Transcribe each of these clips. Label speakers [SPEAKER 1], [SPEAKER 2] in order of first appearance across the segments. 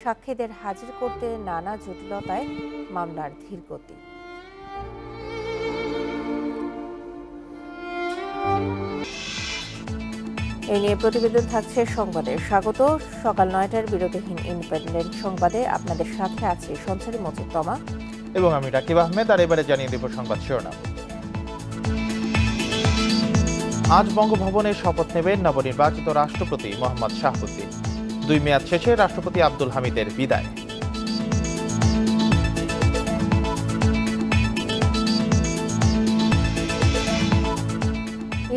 [SPEAKER 1] সাক্ষীদের হাজির করতে নানা জটিলতায় মামলার ধীরগতি। এই নিয়ে প্রতিবেদন থাকছে সংবাদে। স্বাগত। সকাল ৯টার বিরতিহীন ইন্ডিপেন্ডেন্ট সংবাদে আপনাদের সাথে আছি সঞ্চারী মজিদ তমা
[SPEAKER 2] এবং আমি রাকিব আহমেদ। আর এবারে জানিয়ে দেব সংবাদ শিরোনাম। আজ বঙ্গভবনে শপথ নেবেন নবনির্বাচিত রাষ্ট্রপতি মোহাম্মদ শাহাবুদ্দিন। 2 মেয়াদ শেষে রাষ্ট্রপতি আব্দুল হামিদের বিদায়।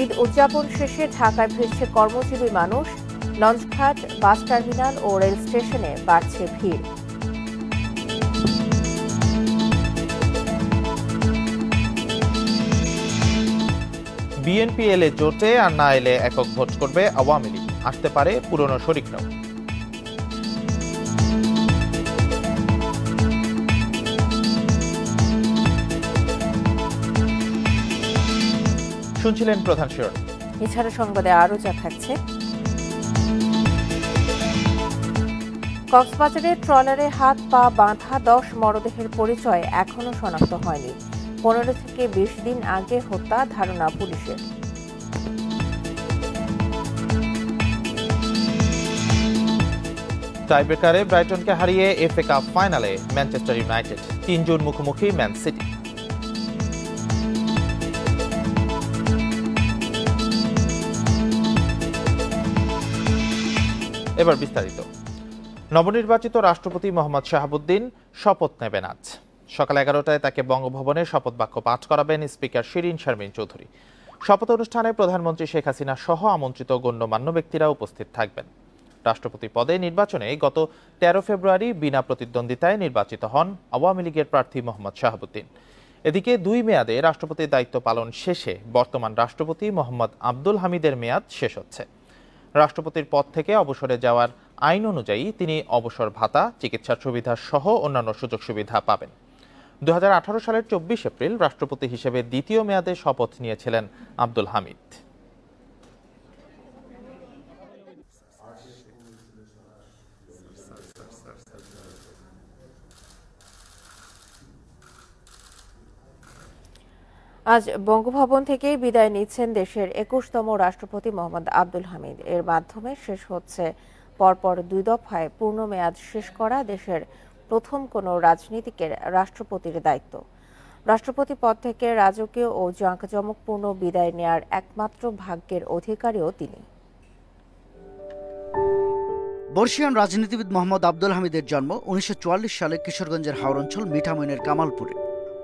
[SPEAKER 1] ঈদ উদযাপন শেষে ঢাকায় ফিরছে কর্মজীবী মানুষ। লঞ্চঘাট, বাস টার্মিনাল ও রেল স্টেশনে বাড়ছে ভিড়।
[SPEAKER 2] বিএনপি এলে জোটে, আর না এলে একক ভোট করবে আওয়ামী লীগ। আসতে পারে পুরনো শরিকরাও। শুনছিলেন প্রধান শিরোনাম।
[SPEAKER 1] এছাড়া সংবাদে আরও যা থাকছে। কক্সবাজারের ট্রলারে হাত পা বাঁধা 10 মরদেহের পরিচয় এখনো শনাক্ত হয়নি। 15 থেকে 20 দিন আগে হত্যা ধারণা পুলিশের।
[SPEAKER 2] টাইব্রেকারে ব্রাইটনকে হারিয়ে এফএ কাপ ফাইনালে ম্যানচেস্টার ইউনাইটেড। 3 জুন মুখোমুখি ম্যান সিটি। এবার বিস্তারিত। নবনির্বাচিত রাষ্ট্রপতি মোহাম্মদ শাহাবুদ্দিন শপথ নেবেন আজ সকাল 11টায়। তাকে বঙ্গভবনে শপথ বাক্য পাঠ করাবেন স্পিকার শিরিন শারমিন চৌধুরী। শপথ অনুষ্ঠানে প্রধানমন্ত্রী শেখ হাসিনা সহ আমন্ত্রিত গণ্যমান্য ব্যক্তিরা উপস্থিত থাকবেন। রাষ্ট্রপতি পদে নির্বাচনে গত 13 ফেব্রুয়ারি বিনা প্রতিদ্বন্দ্বিতায় নির্বাচিত হন আওয়ামী লীগের প্রার্থী মোহাম্মদ শাহাবুদ্দিন। এদিকে 2 মেয়াদে রাষ্ট্রপতির দায়িত্ব পালন শেষে বর্তমান রাষ্ট্রপতি মোহাম্মদ আব্দুল হামিদের মেয়াদ শেষ হচ্ছে। রাষ্ট্রপতির পদ থেকে অবসরে যাওয়ার আইন অনুযায়ী তিনি অবসর ভাতা, চিকিৎসার সুবিধা সহ অন্যান্য সুযোগ সুবিধা পাবেন। 2018 সালের 24 এপ্রিল রাষ্ট্রপতি হিসেবে দ্বিতীয় মেয়াদে শপথ নিয়েছিলেন আব্দুল হামিদ।
[SPEAKER 1] আজ বঙ্গভবন থেকে বিদায় নিচ্ছেন দেশের 21তম রাষ্ট্রপতি মোহাম্মদ আব্দুল হামিদ। এর মাধ্যমে শেষ হচ্ছে পরপর 2 দফায় পূর্ণ মেয়াদ শেষ করা দেশের প্রথম কোনো রাজনীতিকের রাষ্ট্রপতির দায়িত্ব। রাষ্ট্রপতি পদ থেকে রাজকীয় ও জাঁকজমকপূর্ণ বিদায় নেয়ার একমাত্র ভাগ্যের অধিকারীও তিনি।
[SPEAKER 3] বর্ষিয়ান রাজনীতিবিদ মোহাম্মদ আব্দুল হামিদের জন্ম 1944 সালে কিশোরগঞ্জের হাওর অঞ্চল মিঠামইনের কামালপুরে।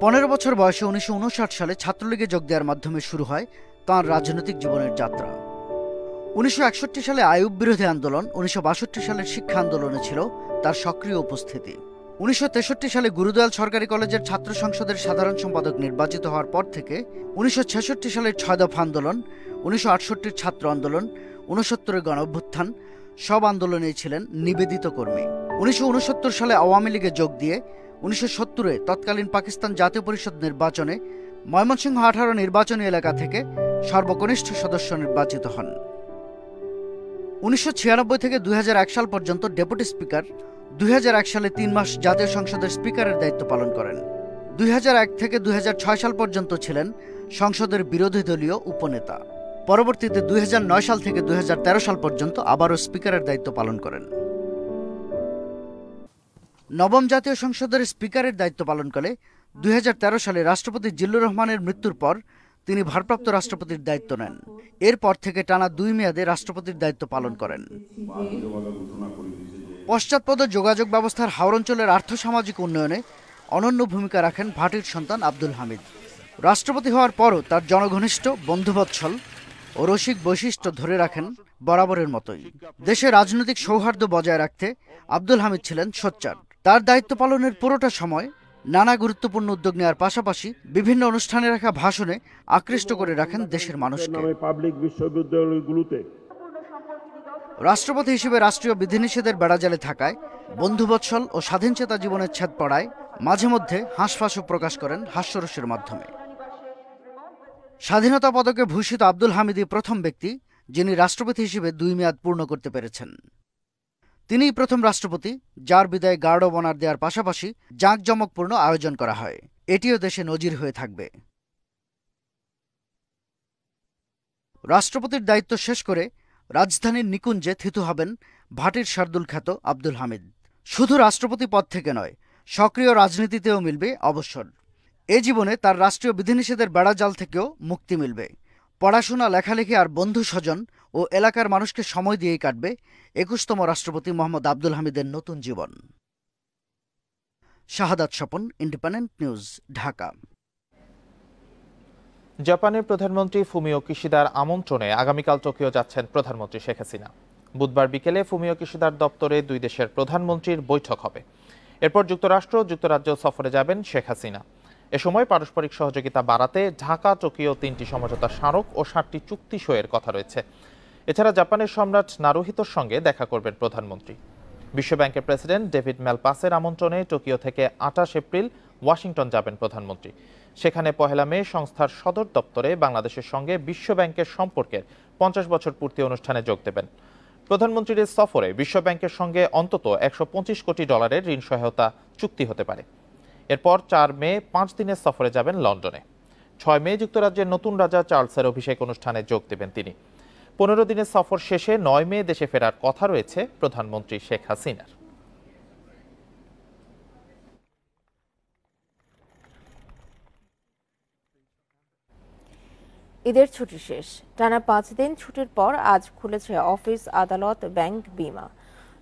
[SPEAKER 3] 15 বছর বয়সে 1959 সালে ছাত্রলীগে যোগ দেওয়ার মাধ্যমে শুরু হয় তাঁর রাজনৈতিক জীবনের যাত্রা। 1961 সালে আইয়ুব বিরোধী আন্দোলন, 1962 সালের শিক্ষা আন্দোলনে ছিল তার সক্রিয় উপস্থিতি। 1963 সালে গুরুদয়াল সরকারি কলেজের ছাত্র সংসদের সাধারণ সম্পাদক নির্বাচিত হওয়ার পর থেকে 1966 সালের 6 দফা আন্দোলন, 1968 ছাত্র আন্দোলন, 69 গণ অভ্যুত্থান সব আন্দোলনেই ছিলেন নিবেদিত কর্মী। 1969 সালে আওয়ামী লীগে যোগ দিয়ে 1970-এ তৎকালীন পাকিস্তান জাতীয় পরিষদ নির্বাচনে ময়মনসিংহ 18 নির্বাচনী এলাকা থেকে সর্বকনিষ্ঠ সদস্য নির্বাচিত হন। 1996 থেকে 2001 সাল পর্যন্ত ডেপুটি স্পিকার, 2001 সালে 3 মাস জাতীয় সংসদের স্পিকারের দায়িত্ব পালন করেন। 2001 থেকে 2006 সাল পর্যন্ত ছিলেন সংসদের বিরোধী দলীয় উপনেতা। পরবর্তীতে 2009 সাল থেকে 2013 সাল পর্যন্ত আবারও স্পিকারের দায়িত্ব পালন করেন। নবম জাতীয় সংসদের স্পিকারের দায়িত্ব পালনকালে 2013 সালে রাষ্ট্রপতি জিল্লুর রহমানের মৃত্যুর পর তিনি ভারপ্রাপ্ত রাষ্ট্রপতির দায়িত্ব নেন। এরপর থেকে টানা 2 মেয়াদে রাষ্ট্রপতির দায়িত্ব পালন করেন। পশ্চাৎপদ যোগাযোগ ব্যবস্থার হাওর অঞ্চলের আর্থসামাজিক উন্নয়নে অনন্য ভূমিকা রাখেন ভাটির সন্তান আব্দুল হামিদ। রাষ্ট্রপতি হওয়ার পরও তার জনঘনিষ্ঠ, বন্ধুবৎসল ও রসিক বৈশিষ্ট্য ধরে রাখেন বরাবরের মতোই। দেশে রাজনৈতিক সৌহার্দ্য বজায় রাখতে আব্দুল হামিদ ছিলেন সোচ্চার। তার দায়িত্ব পালনের পুরোটা সময় নানা গুরুত্বপূর্ণ উদ্যোগ নেওয়ার পাশাপাশি বিভিন্ন অনুষ্ঠানে রাখা ভাষণে আকৃষ্ট করে রাখেন দেশের মানুষকে। রাষ্ট্রপতি হিসেবে রাষ্ট্রীয় বিধিনিষেধের বেড়াজালে থাকায়, বন্ধুবৎসল ও স্বাধীনচেতা জীবনের ছেদ পড়ায় মাঝে মধ্যে হাঁসফাঁসও প্রকাশ করেন হাস্যরসের মাধ্যমে। স্বাধীনতা পদকে ভূষিত আব্দুল হামিদই প্রথম ব্যক্তি যিনি রাষ্ট্রপতি হিসেবে 2 মেয়াদ পূর্ণ করতে পেরেছেন। তিনিই প্রথম রাষ্ট্রপতি যার বিদায়ে গার্ড অব অনার দেওয়ার পাশাপাশি জাঁকজমকপূর্ণ আয়োজন করা হয়। এটিও দেশে নজির হয়ে থাকবে। রাষ্ট্রপতির দায়িত্ব শেষ করে রাজধানীর নিকুঞ্জে থিতু হবেন ভাটির শার্দুল খ্যাত আব্দুল হামিদ। শুধু রাষ্ট্রপতি পদ থেকে নয়, সক্রিয় রাজনীতিতেও মিলবে অবসর। এ জীবনে তার রাষ্ট্রীয় বিধিনিষেধের বেড়াজাল থেকেও মুক্তি মিলবে। পড়াশোনা, লেখালেখি আর বন্ধু স্বজন ও এলাকার মানুষকে সময় দিয়েই কাটবে ২১তম রাষ্ট্রপতি মোহাম্মদ আব্দুল হামিদের নতুন জীবন। শাহাদাত স্বপন, ইন্ডিপেন্ডেন্ট নিউজ, ঢাকা।
[SPEAKER 2] জাপানের প্রধানমন্ত্রী ফুমিও কিশিদার আমন্ত্রণে আগামীকাল টোকিও যাচ্ছেন প্রধানমন্ত্রী শেখ হাসিনা। বুধবার বিকেলে ফুমিও কিশিদার দপ্তরে দুই দেশের প্রধানমন্ত্রীর বৈঠক হবে। এরপর যুক্তরাষ্ট্র, যুক্তরাজ্য সফরে যাবেন শেখ হাসিনা। এ সময় পারস্পরিক সহযোগিতা বাড়াতে ঢাকা টোকিও ৩টি সমঝোতা স্মারক ও ৭টি চুক্তি সইয়ের কথা রয়েছে। এছাড়া জাপানের সম্রাট নারুহিতোর সঙ্গে দেখা করবেন প্রধানমন্ত্রী। বিশ্বব্যাংকের প্রেসিডেন্ট ডেভিড ম্যালপাসের আমন্ত্রণে টোকিও থেকে ২৮ এপ্রিল ওয়াশিংটন যাবেন প্রধানমন্ত্রী। সেখানে ১ মে সংস্থার সদর দপ্তরে বাংলাদেশের সঙ্গে বিশ্বব্যাংকের সম্পর্কের ৫০ বছর পূর্তি অনুষ্ঠানে যোগ দেবেন। প্রধানমন্ত্রীর সফরে বিশ্বব্যাংকের সঙ্গে অন্তত $১২৫ কোটি ঋণ সহায়তা চুক্তি হতে পারে। এরপর ৪ মে ৫ দিনের সফরে যাবেন লন্ডনে। ৬ মে যুক্তরাজ্যের নতুন রাজা চার্লসের অভিষেক অনুষ্ঠানে যোগ দেবেন তিনি। ১৫ দিনের সফর শেষে ৯ মে দেশে ফেরার কথা রয়েছে প্রধানমন্ত্রী শেখ হাসিনার।
[SPEAKER 1] ঈদের ছুটি শেষ। টানা ৫ দিন ছুটির পর আজ খুলেছে অফিস, আদালত, ব্যাংক, বিমা।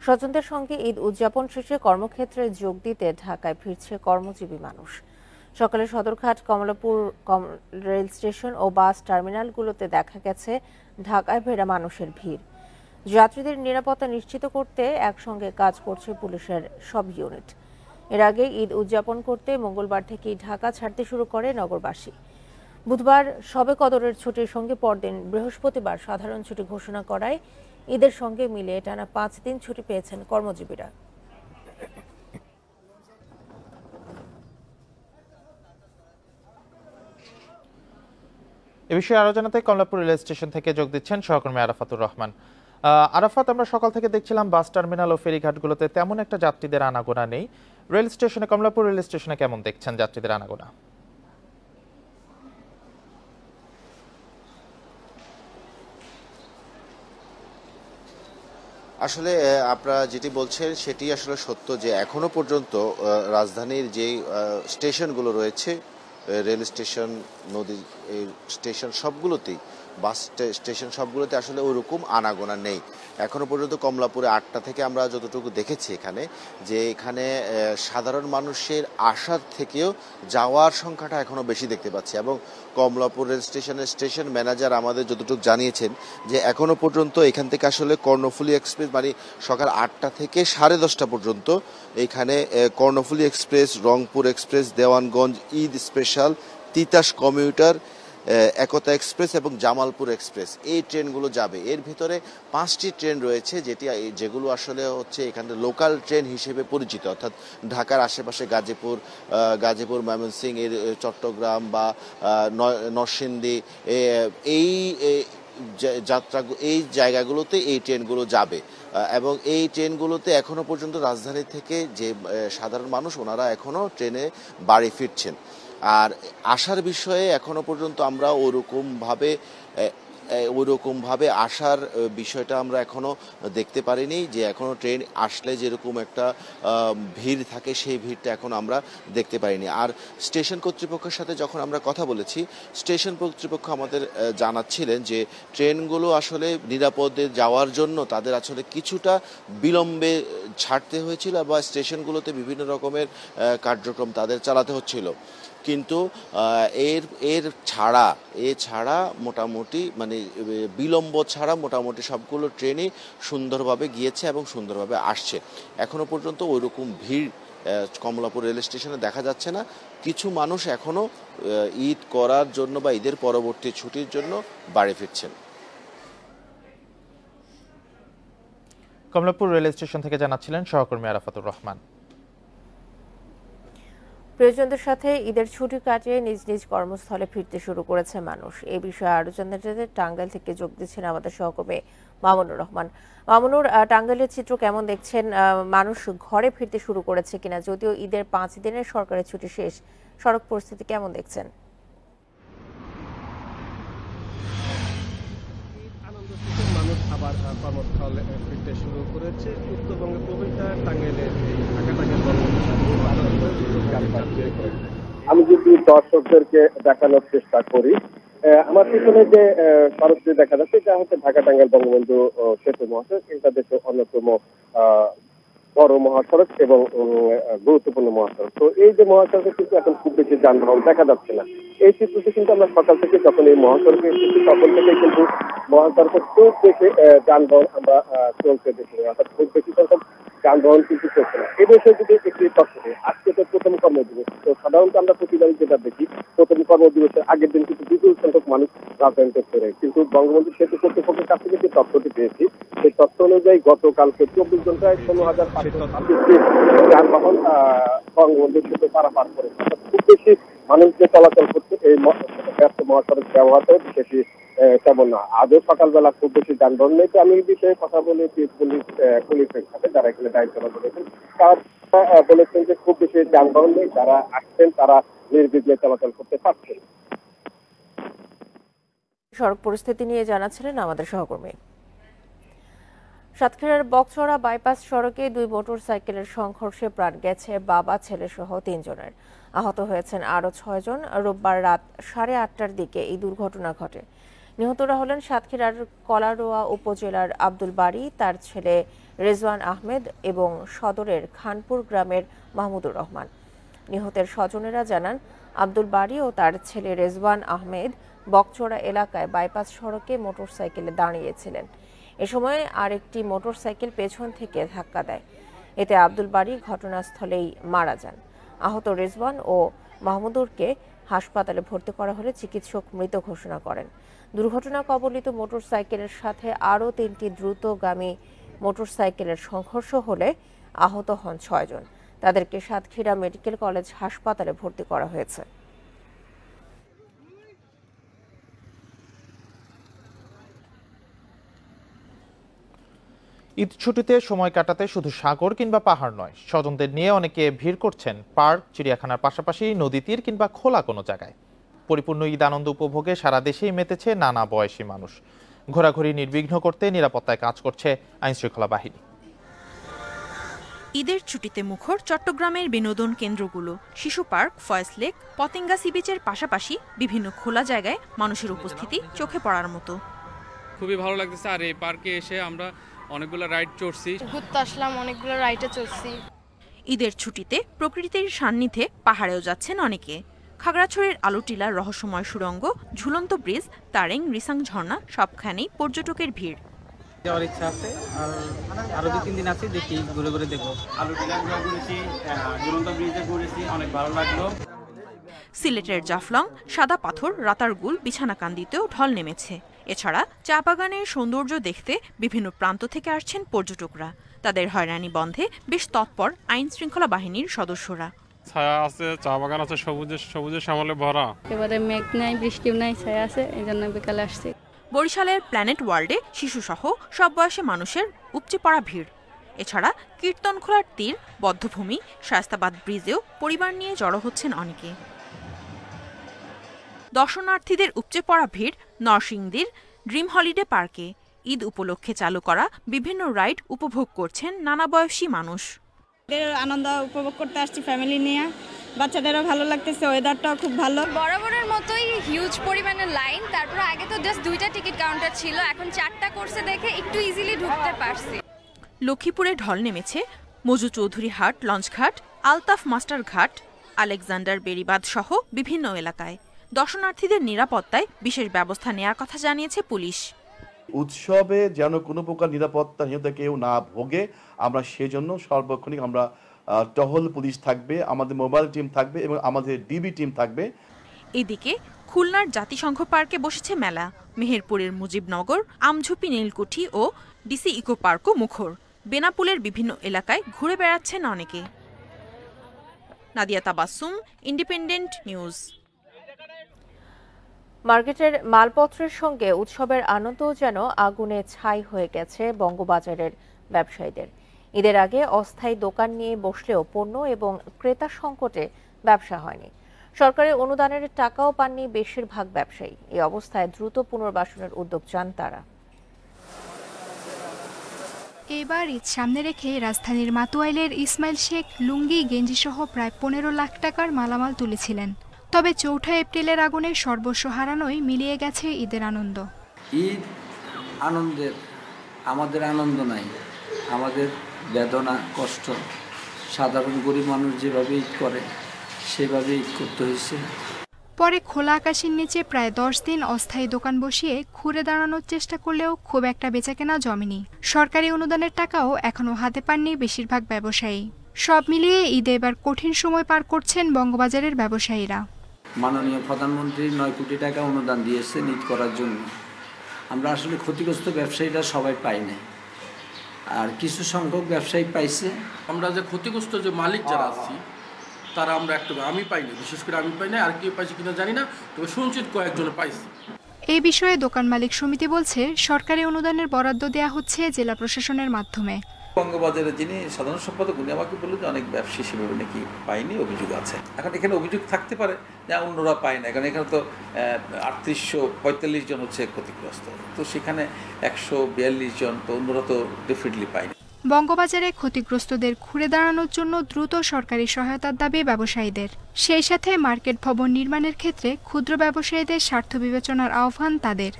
[SPEAKER 1] স্বজনদের সঙ্গে ঈদ উদযাপন শেষে কর্মক্ষেত্রে যোগ দিতে ঢাকায় ফিরছে কর্মজীবী মানুষ। সকালে সদরঘাট, কমলাপুর রেল স্টেশন ও বাস টার্মিনালগুলোতে দেখা গেছে ঢাকায় ফেরা মানুষের ভিড়। যাত্রীদের নিরাপত্তা নিশ্চিত করতে একসঙ্গে কাজ করছে পুলিশের সব ইউনিট। এর আগে ঈদ উদযাপন করতে মঙ্গলবার থেকেই ঢাকা ছাড়তে শুরু করে নগরবাসী। বুধবার শবে কদরের ছুটির সঙ্গে পরদিন বৃহস্পতিবার সাধারণ ছুটি ঘোষণা করায় ঈদের সঙ্গে মিলে টানা ৫ দিন ছুটি পেয়েছেন কর্মজীবীরা।
[SPEAKER 2] এ বিষয়ে আরো জানাতে কমলাপুর রেল স্টেশন থেকে যোগ দিচ্ছেন সহকর্মী আরাফাতুর রহমান। আরাফাত, আমরা সকাল থেকে দেখছিলাম বাস টার্মিনাল ও ফেরিঘাটগুলোতে তেমন একটা যাত্রীদের আনাগোনা নেই। রেল স্টেশনে, কমলাপুর রেল স্টেশনে কেমন দেখছেন যাত্রীদের আনাগোনা?
[SPEAKER 4] আসলে আপনারা যেটি বলছেন সেটি আসলে সত্য যে এখনো পর্যন্ত রাজধানীর যে স্টেশনগুলো রয়েছে, রেল স্টেশন, নদী স্টেশন, সবগুলোতেই, বাস স্টেশন সবগুলোতে আসলে ওইরকম আনাগোনা নেই এখনো পর্যন্ত। কমলাপুরে ৮টা থেকে আমরা যতটুকু দেখেছি এখানে, যে এখানে সাধারণ মানুষের আসার থেকেও যাওয়ার সংখ্যাটা এখনো বেশি দেখতে পাচ্ছি। এবং কমলাপুর রেল স্টেশনের স্টেশন ম্যানেজার আমাদের যতটুকু জানিয়েছেন যে এখনো পর্যন্ত এখান থেকে আসলে কর্ণফুলী এক্সপ্রেস, মানে সকাল ৮টা থেকে 10:30 পর্যন্ত এখানে Karnaphuli express, Rangpur express, Dewanganj Eid special, Titas commuter, Ekota express এবং জামালপুর এক্সপ্রেস, এই ট্রেনগুলো যাবে। এর ভিতরে 5টি ট্রেন রয়েছে যেগুলো আসলে হচ্ছে এখানে লোকাল ট্রেন হিসেবে পরিচিত, অর্থাৎ ঢাকার আশেপাশে গাজীপুর, ময়মনসিংহ, এর চট্টগ্রাম বা নরসিংদী, এই এই জায়গাগুলোতে এই ট্রেনগুলো যাবে। এবং এই ট্রেনগুলোতে এখনো পর্যন্ত রাজধানী থেকে যে সাধারণ মানুষ, ওনারা এখনো ট্রেনে বাড়ি ফিরছেন। আর আসার বিষয়ে এখনো পর্যন্ত আমরা ওরকমভাবে আসার বিষয়টা আমরা এখনো দেখতে পারিনি, যে এখনো ট্রেন আসলে যেরকম একটা ভিড় থাকে সেই ভিড়টা এখন আমরা দেখতে পারিনি। আর স্টেশন কর্তৃপক্ষের সাথে যখন আমরা কথা বলেছি, স্টেশন কর্তৃপক্ষ আমাদের জানাচ্ছিলেন যে ট্রেনগুলো আসলে নিরাপদে যাওয়ার জন্য তাদের আসলে কিছুটা বিলম্বে ছাড়তে হয়েছিল বা স্টেশনগুলোতে বিভিন্ন রকমের কার্যক্রম তাদের চালাতে হচ্ছিল। কিন্তু এছাড়া মোটামুটি, মানে বিলম্ব ছাড়া মোটামুটি সবগুলো ট্রেনই সুন্দরভাবে গিয়েছে এবং সুন্দরভাবে আসছে। এখনো পর্যন্ত ওইরকম ভিড় কমলাপুর রেল স্টেশনে দেখা যাচ্ছে না। কিছু মানুষ এখনো ঈদ করার জন্য বা ঈদের পরবর্তী ছুটির জন্য বাড়ি ফিরছেন।
[SPEAKER 2] কমলাপুর রেল স্টেশন থেকে জানাচ্ছিলেন সহকর্মী আরাফাতুর রহমান।
[SPEAKER 1] প্রিয়জনদের সাথে ঈদের ছুটি কাটিয়ে নিজ নিজ কর্মস্থলে ফিরতে শুরু করেছে মানুষ। এই বিষয়ে আরো জানাতে টাঙ্গাইল থেকে যোগ দিচ্ছেন আমাদের সহকর্মী মামুনুর রহমান। মামুনুর, টাঙ্গাইলের চিত্র কেমন দেখছেন? মানুষ ঘরে ফিরতে শুরু করেছে কিনা? যদিও ঈদের 5 দিনের সরকারি ছুটি শেষ, সড়ক পরিস্থিতি কেমন দেখছেন?
[SPEAKER 5] মানুষ আবার কর্মস্থলে ফিরতে শুরু করেছে। উত্তরবঙ্গে প্রবেশটা টাঙ্গাইলের আমি যদি দর্শকদেরকে দেখানোর চেষ্টা করি, আমার পিছনে যে সড়কটি দেখা যাচ্ছে এটা হচ্ছে ঢাকা টাঙ্গাইল বঙ্গবন্ধু সেতু মহাসড়ক। এটা দেশের অন্যতম বড় মহাসড়ক এবং গুরুত্বপূর্ণ মহাসড়ক। তো এই যে মহাসড়কে কিন্তু এখন খুব বেশি যানবাহন দেখা যাচ্ছে না। এই চিত্রটি কিন্তু আমরা সকাল থেকে যখন এই মহাসড়কে এসেছি তখন থেকে কিন্তু মহাসড়কে খুব বেশি যানবাহন আমরা চলতে দেখি, অর্থাৎ খুব বেশি সংখ্যক যানবাহন কিন্তু চলছে না। এই বিষয়ে যদি একটি তথ্য দিই, আজকে তো প্রথম কর্মদিবস। তো সাধারণত আমরা প্রতিবারই যেটা দেখি, প্রথম কর্মদিবসের আগের দিন কিন্তু বিপুল সংখ্যক মানুষ রাজধানীতে ফেরে। কিন্তু বঙ্গবন্ধু সেতু কর্তৃপক্ষের কাছ থেকে যে তথ্যটি পেয়েছি, সেই তথ্য অনুযায়ী গতকালকে 24 ঘন্টায় 16,526টি যানবাহন বঙ্গবন্ধু সেতু পারাপার করেছে। খুব বেশি মানুষ যে চলাচল করছে এই ব্যস্ত মহাসড়ক ব্যবহার করে বেশি তেমন না। আজও সকালবেলা খুব বেশি যানবাহন নেই। তো আমি এই বিষয়ে কথা বলে পুলিশের সাথে যারা এখানে দায়িত্ব বলেছেন, তারা বলেছেন যে খুব বেশি যানবাহন নেই, যারা আসছেন তারা নির্বিঘ্নে চলাচল করতে পারছেন।
[SPEAKER 1] সড়ক পরিস্থিতি নিয়ে জানাচ্ছিলেন আমাদের সহকর্মী। সাতক্ষীরার বকচড়া বাইপাস সড়কে 2 মোটরসাইকেলের সংঘর্ষে প্রাণ গেছে বাবা ছেলে সহ 3 জনের। আহত হয়েছেন আরও 6 জন। রোববার রাত 8:30টার দিকে এই দুর্ঘটনা ঘটে। নিহতরা হলেন সাতক্ষীরার কলারোয়া উপজেলার আব্দুল বারী, তার ছেলে রেজওয়ান আহমেদ এবং সদরের খানপুর গ্রামের মাহমুদুর রহমান। নিহতের স্বজনেরা জানান, আব্দুল বারী ও তার ছেলে রেজওয়ান আহমেদ বকচড়া এলাকায় বাইপাস সড়কে মোটরসাইকেলে দাঁড়িয়েছিলেন। এ সময় আরেকটি মোটরসাইকেল পেছন থেকে ধাক্কা দেয়। এতে আব্দুল বারী ঘটনাস্থলেই মারা যান। আহত রেজওয়ান ও মাহমুদুরকে হাসপাতালে ভর্তি করা হলে চিকিৎসক মৃত ঘোষণা করেন। দুর্ঘটনা কবলিত মোটরসাইকেলের সাথে আরও 3টি দ্রুতগামী মোটরসাইকেলের সংঘর্ষ হলে আহত হন 6 জন। তাদেরকে সাতক্ষীরা মেডিকেল কলেজ হাসপাতালে ভর্তি করা হয়েছে।
[SPEAKER 2] ঈদ ছুটিতে সময় কাটাতে শুধু সাগর কিংবা পাহাড় নয়, স্বজনদের নিয়ে অনেকে ভিড় করছেন পার্ক, চিড়িয়াখানার পাশাপাশি নদী তীর কিংবা খোলা কোনো জায়গায়। পরিপূর্ণ ঈদ আনন্দ উপভোগে সারা দেশেই মেতেছে নানা বয়সী মানুষ। ঘোরাঘুরি নির্বিঘ্ন করতে নিরাপত্তায় কাজ করছে আইনশৃঙ্খলা বাহিনী।
[SPEAKER 6] ঈদের ছুটিতে মুখর চট্টগ্রামের বিনোদন কেন্দ্রগুলো। শিশু park, Foy's Lake, Patenga sea বিচের পাশাপাশি বিভিন্ন খোলা জায়গায় মানুষের উপস্থিতি চোখে পড়ার মতো।
[SPEAKER 7] খুবই ভালো লাগতেছে। আর এই পার্কে এসে আমরা অনেকগুলো রাইড চড়ছি,
[SPEAKER 8] ঘুরতে আসলাম, অনেকগুলো রাইডে চড়ছি।
[SPEAKER 6] ঈদের ছুটিতে প্রকৃতির সান্নিধ্যে পাহাড়েও যাচ্ছেন অনেকে। খাগড়াছড়ির আলুটিলার রহস্যময় সুড়ঙ্গ, ঝুলন্ত ব্রিজ, তারেং, রিসাং ঝর্ণা সবখানেই পর্যটকের ভিড়।
[SPEAKER 9] যাওয়ার ইচ্ছা আছে, আর আরো 2-3 দিন আছে, দেখি ঘুরে ঘুরে দেখবো। আলুটিলা ঘুরেছি, ঝুলন্ত ব্রিজে ঘুরেছি, অনেক ভালো লাগলো।
[SPEAKER 6] সিলেটের জাফলং, সাদা পাথর, রাতারগুল, বিছানাকান্দিতেও ঢল নেমেছে। এছাড়া চা বাগানের সৌন্দর্য দেখতে বিভিন্ন প্রান্ত থেকে আসছেন পর্যটকরা। তাদের হয়রানি বন্ধে বেশ তৎপর আইন শৃঙ্খলা বাহিনীর সদস্যরা।
[SPEAKER 10] ছায়া আছে, চা বাগান আছে, সবুজে শ্যামলে ভরা।
[SPEAKER 8] এবারে মেঘ নাই, বৃষ্টিও নাই, ছায়া আছে, এই জন্য বিকালে আসছি।
[SPEAKER 6] বরিশালের প্ল্যানেট ওয়ার্ল্ডে শিশুসহ সব বয়সী মানুষের উপচে পড়া ভিড়। এছাড়া কীর্তনখোলার তীর, বদ্ধভূমি, শায়েস্তাবাদ ব্রিজেও পরিবার নিয়ে জড়ো হচ্ছেন অনেকে। দর্শনার্থীদের উপচে পড়া ভিড় নরসিংদীর ড্রিম হলিডে পার্কে। ঈদ উপলক্ষে চালু করা বিভিন্ন রাইড উপভোগ করছেন নানা বয়সী মানুষ।
[SPEAKER 11] আনন্দ উপভোগ করতে আসছি ফ্যামিলি নিয়ে, বাচ্চাদেরও ভালো লাগতেছে, ওয়েদারটাও খুব ভালো।
[SPEAKER 8] বরাবরের মতোই হিউজ পরিমাণের লাইন। তারপর আগে তো জাস্ট 2টা টিকিট কাউন্টার ছিল, এখন 4টা করছে দেখে একটু ইজিলি ঢুকতে পারছি।
[SPEAKER 6] লক্ষ্মীপুরে ঢল নেমেছে মজু চৌধুরী হাট, লঞ্চঘাট, আলতাফ মাস্টার ঘাট, আলেকজান্ডার বেরিবাদ সহ বিভিন্ন এলাকায়। দর্শনার্থীদের নিরাপত্তায় বিশেষ ব্যবস্থা নেওয়ার কথা জানিয়েছে পুলিশ।
[SPEAKER 12] উৎসবে যেন কোনো প্রকার নিরাপত্তাহীনতা কেউ না ভোগে, আমরা সেজন্য সর্বক্ষণিক আমরা টহল পুলিশ থাকবে, আমাদের মোবাইল টিম থাকবে এবং আমাদের ডিবি টিম থাকবে।
[SPEAKER 6] এদিকে খুলনার জাতিসংঘ পার্কে বসেছে মেলা। মেহেরপুরের মুজিবনগর, আমঝুপি, নীলকুঠি ও ডিসি ইকো পার্কও মুখর। বেনাপুলের বিভিন্ন এলাকায় ঘুরে বেড়াচ্ছেন অনেকে। Nadia Tabassum, independent news.
[SPEAKER 1] মার্কেটের মালপত্রের সঙ্গে উৎসবের আনন্দ যেন আগুনে ছাই হয়ে গেছে বঙ্গবাজারের ব্যবসায়ীদের। ঈদের আগে অস্থায়ী দোকান নিয়ে বসলেও পণ্য এবং ক্রেতা সংকটে ব্যবসা হয়নি। সরকারের অনুদানের টাকাও পাননি বেশিরভাগ ব্যবসায়ী। এই অবস্থায় দ্রুত পুনর্বাসনের উদ্যোগ চান তারা।
[SPEAKER 13] এবার ঈদ সামনে রেখে রাজধানীর মাতুয়াইলের ইসমাইল শেখ লুঙ্গি গেঞ্জি সহ প্রায় 15 লাখ টাকার মালামাল তুলেছিলেন। তবে 4 এপ্রিলের আগুনে সর্বস্ব হারানোই মিলিয়ে গেছে ঈদের আনন্দ।
[SPEAKER 14] ঈদ আনন্দের, আমাদের আনন্দ নাই, আমাদের বেদনা, কষ্ট। সাধারণ গরিব মানুষ যেভাবে ঈদ করে সেভাবে ঈদ করতে হয়েছে।
[SPEAKER 13] পরে খোলা আকাশের নিচে প্রায় 10 দিন অস্থায়ী দোকান বসিয়ে ঘুরে দাঁড়ানোর চেষ্টা করলেও খুব একটা বেচাকেনা জমেনি। সরকারি অনুদানের টাকাও এখনও হাতে পাননি বেশিরভাগ ব্যবসায়ী। সব মিলিয়ে ঈদে এবার কঠিন সময় পার করছেন বঙ্গবাজারের ব্যবসায়ীরা।
[SPEAKER 14] মাননীয় প্রধানমন্ত্রী 9 কোটি টাকা অনুদান দিয়েছেন ঈদ করার জন্য। আমরা আসলে ক্ষতিগ্রস্ত ব্যবসায়ীরা সবাই পাই না, আর কিছু সংখ্যক ব্যবসায়ী পাইছে।
[SPEAKER 15] আমরা যে ক্ষতিগ্রস্ত যে মালিক যারা আছি তারা আমরা একটু, আমি পাইনি, বিশেষ করে আমি পাই না, আর কেউ পাইছে কিনা জানি না, তবে শুনছি কয়েকজন পাইছে।
[SPEAKER 13] এই বিষয়ে দোকান মালিক সমিতি বলছে সরকারি অনুদানের বরাদ্দ দেয়া হচ্ছে জেলা প্রশাসনের মাধ্যমে।
[SPEAKER 16] বঙ্গবাজারের যিনি সাধারণ সম্পাদক উনি আমাকে বললেন যে অনেক ব্যবসায়ী সেভাবে নাকি পায়নি, অভিযোগ আছে। এখন এখানে অভিযোগ থাকতে পারে যে অন্যরা পায় না, কারণ এখানে তো 3845 জন হচ্ছে ক্ষতিগ্রস্ত, তো সেখানে 142 জন, তো অন্যরা তো ডেফিনেটলি পায়নি।
[SPEAKER 13] বঙ্গবাজারে ক্ষতিগ্রস্তদের ঘুরে দাঁড়ানোর জন্য দ্রুত সরকারি সহায়তার দাবি ব্যবসায়ীদের। সেই সাথে মার্কেট ভবন নির্মাণের ক্ষেত্রে ক্ষুদ্র ব্যবসায়ীদের স্বার্থ বিবেচনার আহ্বান তাদের।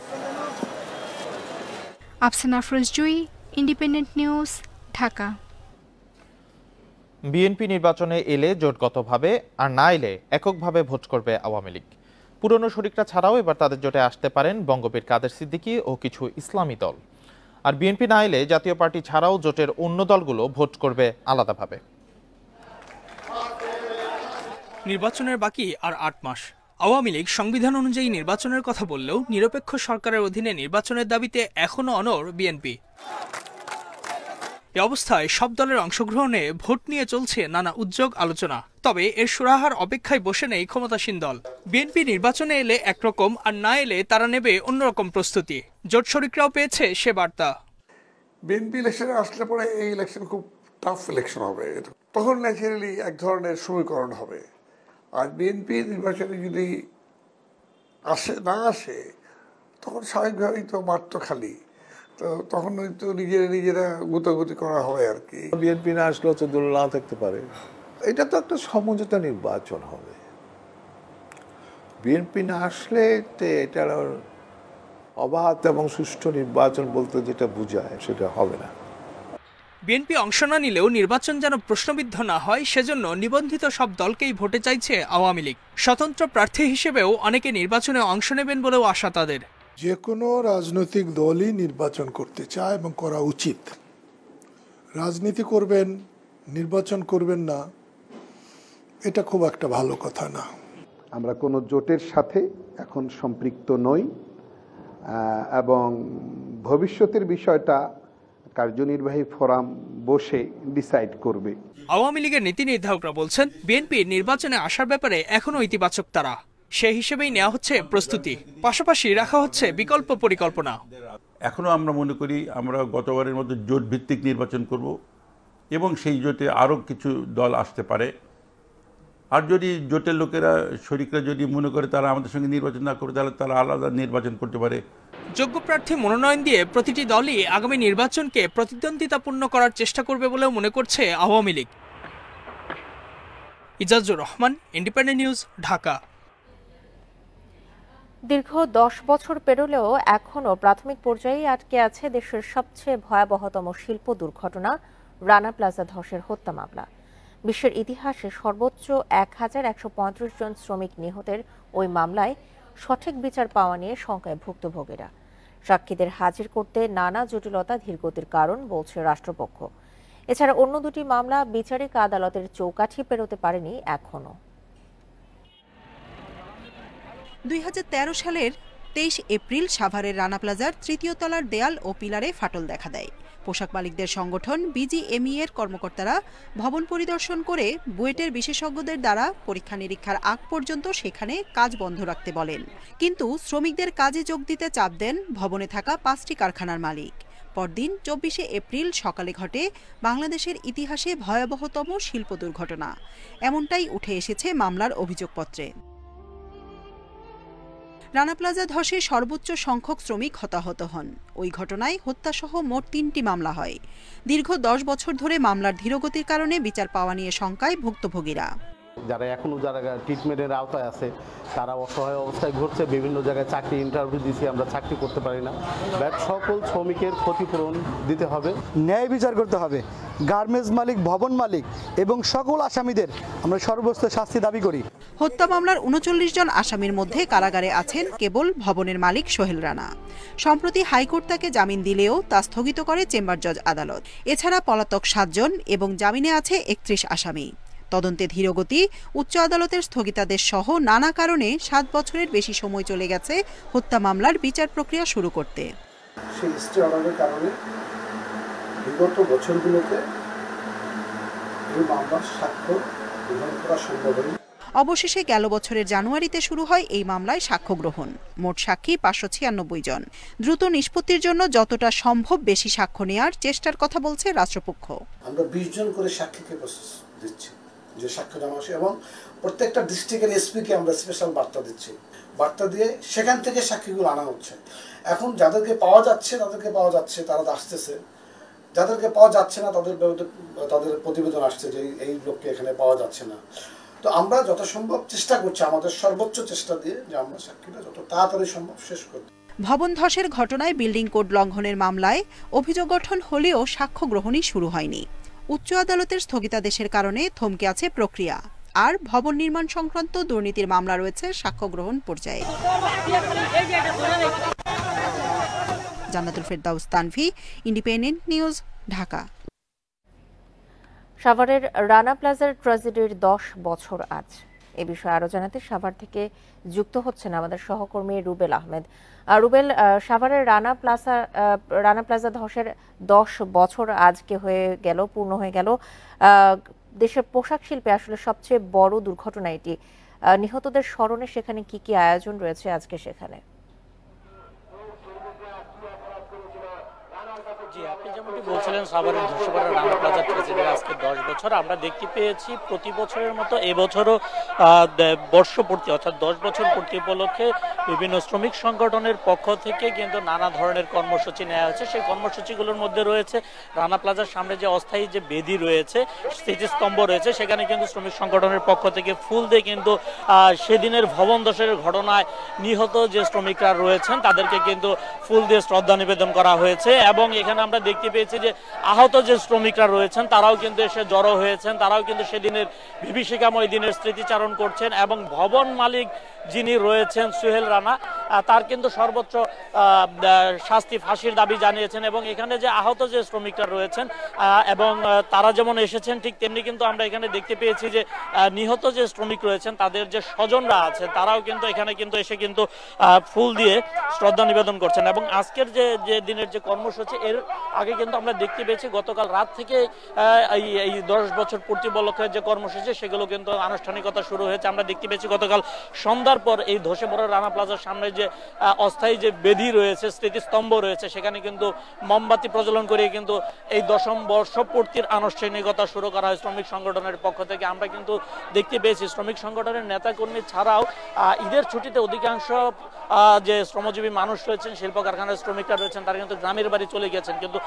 [SPEAKER 13] আফসানা আফরোজ জুই, ইন্ডিপেন্ডেন্ট নিউজ, ঢাকা।
[SPEAKER 2] বিএনপি নির্বাচনে এলে জোটগতভাবে আর না এলে এককভাবে ভোট করবে আওয়ামী লীগ। পুরনো শরিকরা ছাড়াও এবার তাদের জোটে আসতে পারেন বঙ্গবীর কাদের সিদ্দিকী ও কিছু ইসলামী দল। আর বিএনপি না এলে জাতীয় পার্টি ছাড়াও জোটের অন্য দলগুলো ভোট করবে আলাদাভাবে।
[SPEAKER 17] নির্বাচনের বাকি আর 8 মাস। আওয়ামী লীগ সংবিধান অনুযায়ী নির্বাচনের কথা বললেও নিরপেক্ষ সরকারের অধীনে নির্বাচনের দাবিতে এখনও অনড় বিএনপি। এ অবস্থায় সব দলের অংশগ্রহণে ভোট নিয়ে চলছে নানা উদ্যোগ আলোচনা। তবে এর সুরাহার অপেক্ষায় বসে নেই ক্ষমতাসীন দল। বিএনপি নির্বাচনে এলে একরকম, আর না এলে তারা নেবে অন্যরকম প্রস্তুতি। জোট শরিকরাও পেয়েছে সে বার্তা।
[SPEAKER 18] বিএনপি ইলেকশনে আসলে পরে এই ইলেকশন খুব টাফ ইলেকশন হবে, তখন ন্যাচারালি এক ধরনের সমীকরণ হবে। আর বিএনপি নির্বাচনে যদি না আসে তখন স্বাভাবিকভাবেই তো মাঠ তো খালি, তো তখন তো নিজেরা গুতাগুতি করা হয় আর কি।
[SPEAKER 19] বিএনপি না আসলেও তো দল না থাকতে পারে। এটা তো একটা সমঝোতা নির্বাচন হবে। বিএনপি না আসলে এটা অবাধ এবং সুষ্ঠু নির্বাচন বলতে যেটা বোঝায় সেটা হবে না।
[SPEAKER 17] বিএনপি অংশ না নিলেও নির্বাচন যেন প্রশ্নবিদ্ধ না হয় সেজন্য নিবন্ধিত সব দলকেই ভোটে চাইছে আওয়ামী লীগ। স্বতন্ত্র প্রার্থী হিসেবেও অনেকে নির্বাচনে অংশ নেবেন বলেও আশা তাদের।
[SPEAKER 20] যে কোনো রাজনৈতিক দলই নির্বাচন করতে চায় এবং করা উচিত। রাজনীতি করবেন, নির্বাচন করবেন না, এটা খুব একটা ভালো কথা না।
[SPEAKER 21] আমরা কোনো জোটের সাথে এখন সম্পৃক্ত নই এবং ভবিষ্যতের বিষয়টা কার্যনির্বাহী ফোরাম বসে ডিসাইড করবে।
[SPEAKER 17] আওয়ামী লীগের নীতি নির্ধারকরা বলছেন বিএনপি নির্বাচনে আসার ব্যাপারে এখনও ইতিবাচক তারা। সেই হিসেবেই নেওয়া হচ্ছে প্রস্তুতি, পাশাপাশি রাখা হচ্ছে বিকল্প পরিকল্পনা।
[SPEAKER 22] এখনো আমরা মনে করি আমরা গতবারের মতো জোট ভিত্তিক নির্বাচন করব এবং সেই জোটে আরও কিছু দল আসতে পারে। আর যদি জোটের লোকেরা শরিকরা যদি মনে করে তারা আমাদের সঙ্গে নির্বাচন না করে তাহলে তারা আলাদা নির্বাচন করতে পারে।
[SPEAKER 17] যোগ্য প্রার্থী মনোনয়ন দিয়ে প্রতিটি দলই আগামী নির্বাচনকে প্রতিদ্বন্দ্বিতাপূর্ণ করার চেষ্টা করবে বলেও মনে করছে আওয়ামী লীগ। Izazur Rahman, independent news, Dhaka.
[SPEAKER 1] দীর্ঘ 10 বছর পেরোলেও এখনও প্রাথমিক পর্যায়ে আটকে আছে দেশের সবচেয়ে ভয়াবহতম শিল্প দুর্ঘটনা রানা প্লাজা ধসের হত্যা মামলা। বিশ্বের ইতিহাসে সর্বোচ্চ 1135 জন শ্রমিক নিহতের ওই মামলায় সঠিক বিচার পাওয়া নিয়ে শঙ্কায় ভুক্তভোগীরা। সাক্ষীদের হাজির করতে নানা জটিলতা ধীরগতির কারণ বলছে রাষ্ট্রপক্ষ। এছাড়া অন্য দুটি মামলা বিচারিক আদালতের চৌকাঠি পেরোতে পারেনি এখনও।
[SPEAKER 23] 2013 সালের 23 এপ্রিল সাভারের রানা প্লাজার তৃতীয় তলার দেয়াল ও পিলারে ফাটল দেখা দেয়। পোশাক মালিকদের সংগঠন বিজিএমইএ এর কর্মকর্তারা ভবন পরিদর্শন করে বুয়েটের বিশেষজ্ঞদের দ্বারা পরীক্ষা নিরীক্ষার আগ পর্যন্ত সেখানে কাজ বন্ধ রাখতে বলেন। কিন্তু শ্রমিকদের কাজে যোগ দিতে চাপ দেন ভবনে থাকা 5টি কারখানার মালিক। পরদিন 24শে এপ্রিল সকালে ঘটে বাংলাদেশের ইতিহাসে ভয়াবহতম শিল্প দুর্ঘটনা। এমনটাই উঠে এসেছে মামলার অভিযোগপত্রে। রানা প্লাজা ধসে সর্বোচ্চ সংখ্যক শ্রমিক হতাহত হন। ওই ঘটনায় হত্যাসহ মোট 3টি মামলা হয়। দীর্ঘ 10 বছর ধরে মামলার ধীরগতির কারণে বিচার পাওয়া নিয়ে শঙ্কায় ভুক্তভোগীরা।
[SPEAKER 3] যারা ট্রিটমেন্টের আওতায় আছে তারা অসহায় অবস্থায় ঘুরছে, বিভিন্ন জায়গায় চাকরি ইন্টারভিউ দিয়েছি, আমরা চাকরি করতে পারি না। সকল শ্রমিকের ক্ষতিপূরণ দিতে হবে,
[SPEAKER 4] ন্যায় বিচার করতে হবে। গার্মেন্টস মালিক, ভবন মালিক এবং সকল আসামিদের আমরা সর্বোচ্চ শাস্তি দাবি করি।
[SPEAKER 23] হত্যা মামলার 39 জন আসামির মধ্যে কারাগারে আছেন কেবল ভবনের মালিক সোহেল রানা। সম্প্রতি হাইকোর্ট তাকে জামিন দিলেও তা স্থগিত করে চেম্বার জজ আদালত। এছাড়া পলাতক 7 জন এবং জামিনে আছে 31 আসামি। তদন্তে ধীরগতি, উচ্চ আদালতের স্থগিতাদেশ সহ নানা কারণে 7 বছরের বেশি সময় চলে গেছে হত্যা মামলার বিচার প্রক্রিয়া শুরু করতে।
[SPEAKER 5] সেই স্টে অর্ডারের কারণে বিগত বছরগুলোতে এই মামলার সাক্ষ্য গ্রহণ করা সম্ভব হয়নি।
[SPEAKER 23] অবশেষে গেল বছরের জানুয়ারিতে শুরু হয় এই মামলায় সাক্ষ্য গ্রহণ। মোট সাক্ষী 596 জন। দ্রুত নিষ্পত্তির জন্য যতটা সম্ভব বেশি সাক্ষ্য নেওয়ার চেষ্টার কথা বলছে রাষ্ট্রপক্ষ।
[SPEAKER 5] আমরা 20 জন করে সাক্ষীকে দিচ্ছি যে সাক্ষ্য জমা আসে, এবং প্রত্যেকটা ডিস্ট্রিক্টের এসপিকে আমরা স্পেশাল বার্তা দিচ্ছি। বার্তা দিয়ে সেখান থেকে সাক্ষীগুলো আনা হচ্ছে। এখন যাদেরকে পাওয়া যাচ্ছে তাদেরকে পাওয়া যাচ্ছে, তারা আসতেছে। যাদেরকে পাওয়া যাচ্ছে না তাদের প্রতিবেদন আসছে যে এই লোককে এখানে পাওয়া যাচ্ছে না। তো আমরা যথাসম্ভব চেষ্টা করছি, আমাদের সর্বোচ্চ চেষ্টা দিয়ে, যে আমরা সাক্ষীটা যত তাড়াতাড়ি সম্ভব শেষ করতে।
[SPEAKER 23] ভবন ধসের ঘটনায় বিল্ডিং কোড লঙ্ঘনের মামলায় অভিযোগ গঠন হলেও সাক্ষ্য গ্রহণই শুরু হয়নি। উচ্চ আদালতের স্থগিতাদেশের কারণে থমকে আছে প্রক্রিয়া। আর ভবন নির্মাণ সংক্রান্ত দুর্নীতির মামলা রয়েছে সাক্ষ্য গ্রহণ পর্যায়ে। জান্নাতুল ফেরদাউস তানভি, ইন্ডিপেন্ডেন্ট নিউজ, ঢাকা।
[SPEAKER 1] সাভারের রানা প্লাজার ট্র্যাজেডির 10 বছর আজ। এ বিষয়ে আরো জানাতে সাভার থেকে যুক্ত হচ্ছেন আমাদের সহকর্মী রুবেল আহমেদ। রুবেল, সাভারের রানা প্লাজা ধসের 10 বছর আজকে পূর্ণ হয়ে গেল। দেশের পোশাক শিল্পে আসলে সবচেয়ে বড় দুর্ঘটনা এটি। নিহতদের স্মরণে সেখানে কি কি আয়োজন রয়েছে আজকে সেখানে?
[SPEAKER 24] আপনি যেমনটি বলছিলেন, সাভারের ধসে পড়া রানা প্লাজা ট্র্যাজেডির আজকে 10 বছর। আমরা দেখতে পেয়েছি প্রতি বছরের মতো এবছরও বর্ষপূর্তি অর্থাৎ 10 বছর পূর্তি উপলক্ষে বিভিন্ন শ্রমিক সংগঠনের পক্ষ থেকে কিন্তু নানা ধরনের কর্মসূচি নেওয়া হয়েছে। সেই কর্মসূচিগুলোর মধ্যে রয়েছে রানা প্লাজার সামনে যে অস্থায়ী যে বেদি রয়েছে, স্মৃতিস্তম্ভ রয়েছে, সেখানে কিন্তু শ্রমিক সংগঠনের পক্ষ থেকে ফুল দিয়ে কিন্তু সেদিনের ভবন ধসের ঘটনায় নিহত যে শ্রমিকরা রয়েছেন তাদেরকে কিন্তু ফুল দিয়ে শ্রদ্ধা নিবেদন করা হয়েছে। এবং এখানে আমরা দেখতে পেয়েছি যে আহত যে শ্রমিকরা রয়েছেন তারাও কিন্তু এসে জড়ো হয়েছেন, তারাও কিন্তু সেদিনের বিভীষিকাময় দিনের স্মৃতিচারণ করছেন। এবং ভবন মালিক যিনি রয়েছেন সোহেল রানা, তার কিন্তু সর্বোচ্চ শাস্তি ফাঁসির দাবি জানিয়েছেন। এবং এখানে যে আহত যে শ্রমিকরা রয়েছেন এবং তারা যেমন এসেছেন, ঠিক তেমনি কিন্তু আমরা এখানে দেখতে পেয়েছি যে নিহত যে শ্রমিক রয়েছেন তাদের যে স্বজনরা আছেন তারাও কিন্তু এখানে কিন্তু এসে কিন্তু ফুল দিয়ে শ্রদ্ধা নিবেদন করছেন। এবং আজকের যে দিনের যে কর্মসূচি, এর আগে কিন্তু আমরা দেখতে পেয়েছি গতকাল রাত থেকে এই 10 বছর পূর্তি উপলক্ষে যে কর্মসূচি সেগুলো কিন্তু আনুষ্ঠানিকতা শুরু হয়েছে। আমরা দেখতে পেয়েছি গতকাল সন্ধ্যার পর এই ধসে পড়া রানা প্লাজার সামনে যে অস্থায়ী যে বেদি রয়েছে, স্মৃতিস্তম্ভ রয়েছে, সেখানে কিন্তু মোমবাতি প্রজ্বলন করে কিন্তু এই 10ম বর্ষপূর্তির আনুষ্ঠানিকতা শুরু করা হয় শ্রমিক সংগঠনের পক্ষ থেকে। আমরা কিন্তু দেখতে পেয়েছি শ্রমিক সংগঠনের নেতাকর্মী ছাড়াও ঈদের ছুটিতে অধিকাংশ যে শ্রমজীবী মানুষ রয়েছেন, শিল্প কারখানার শ্রমিকরা রয়েছেন, তারা কিন্তু গ্রামের বাড়ি চলে গেছেন। কিন্তু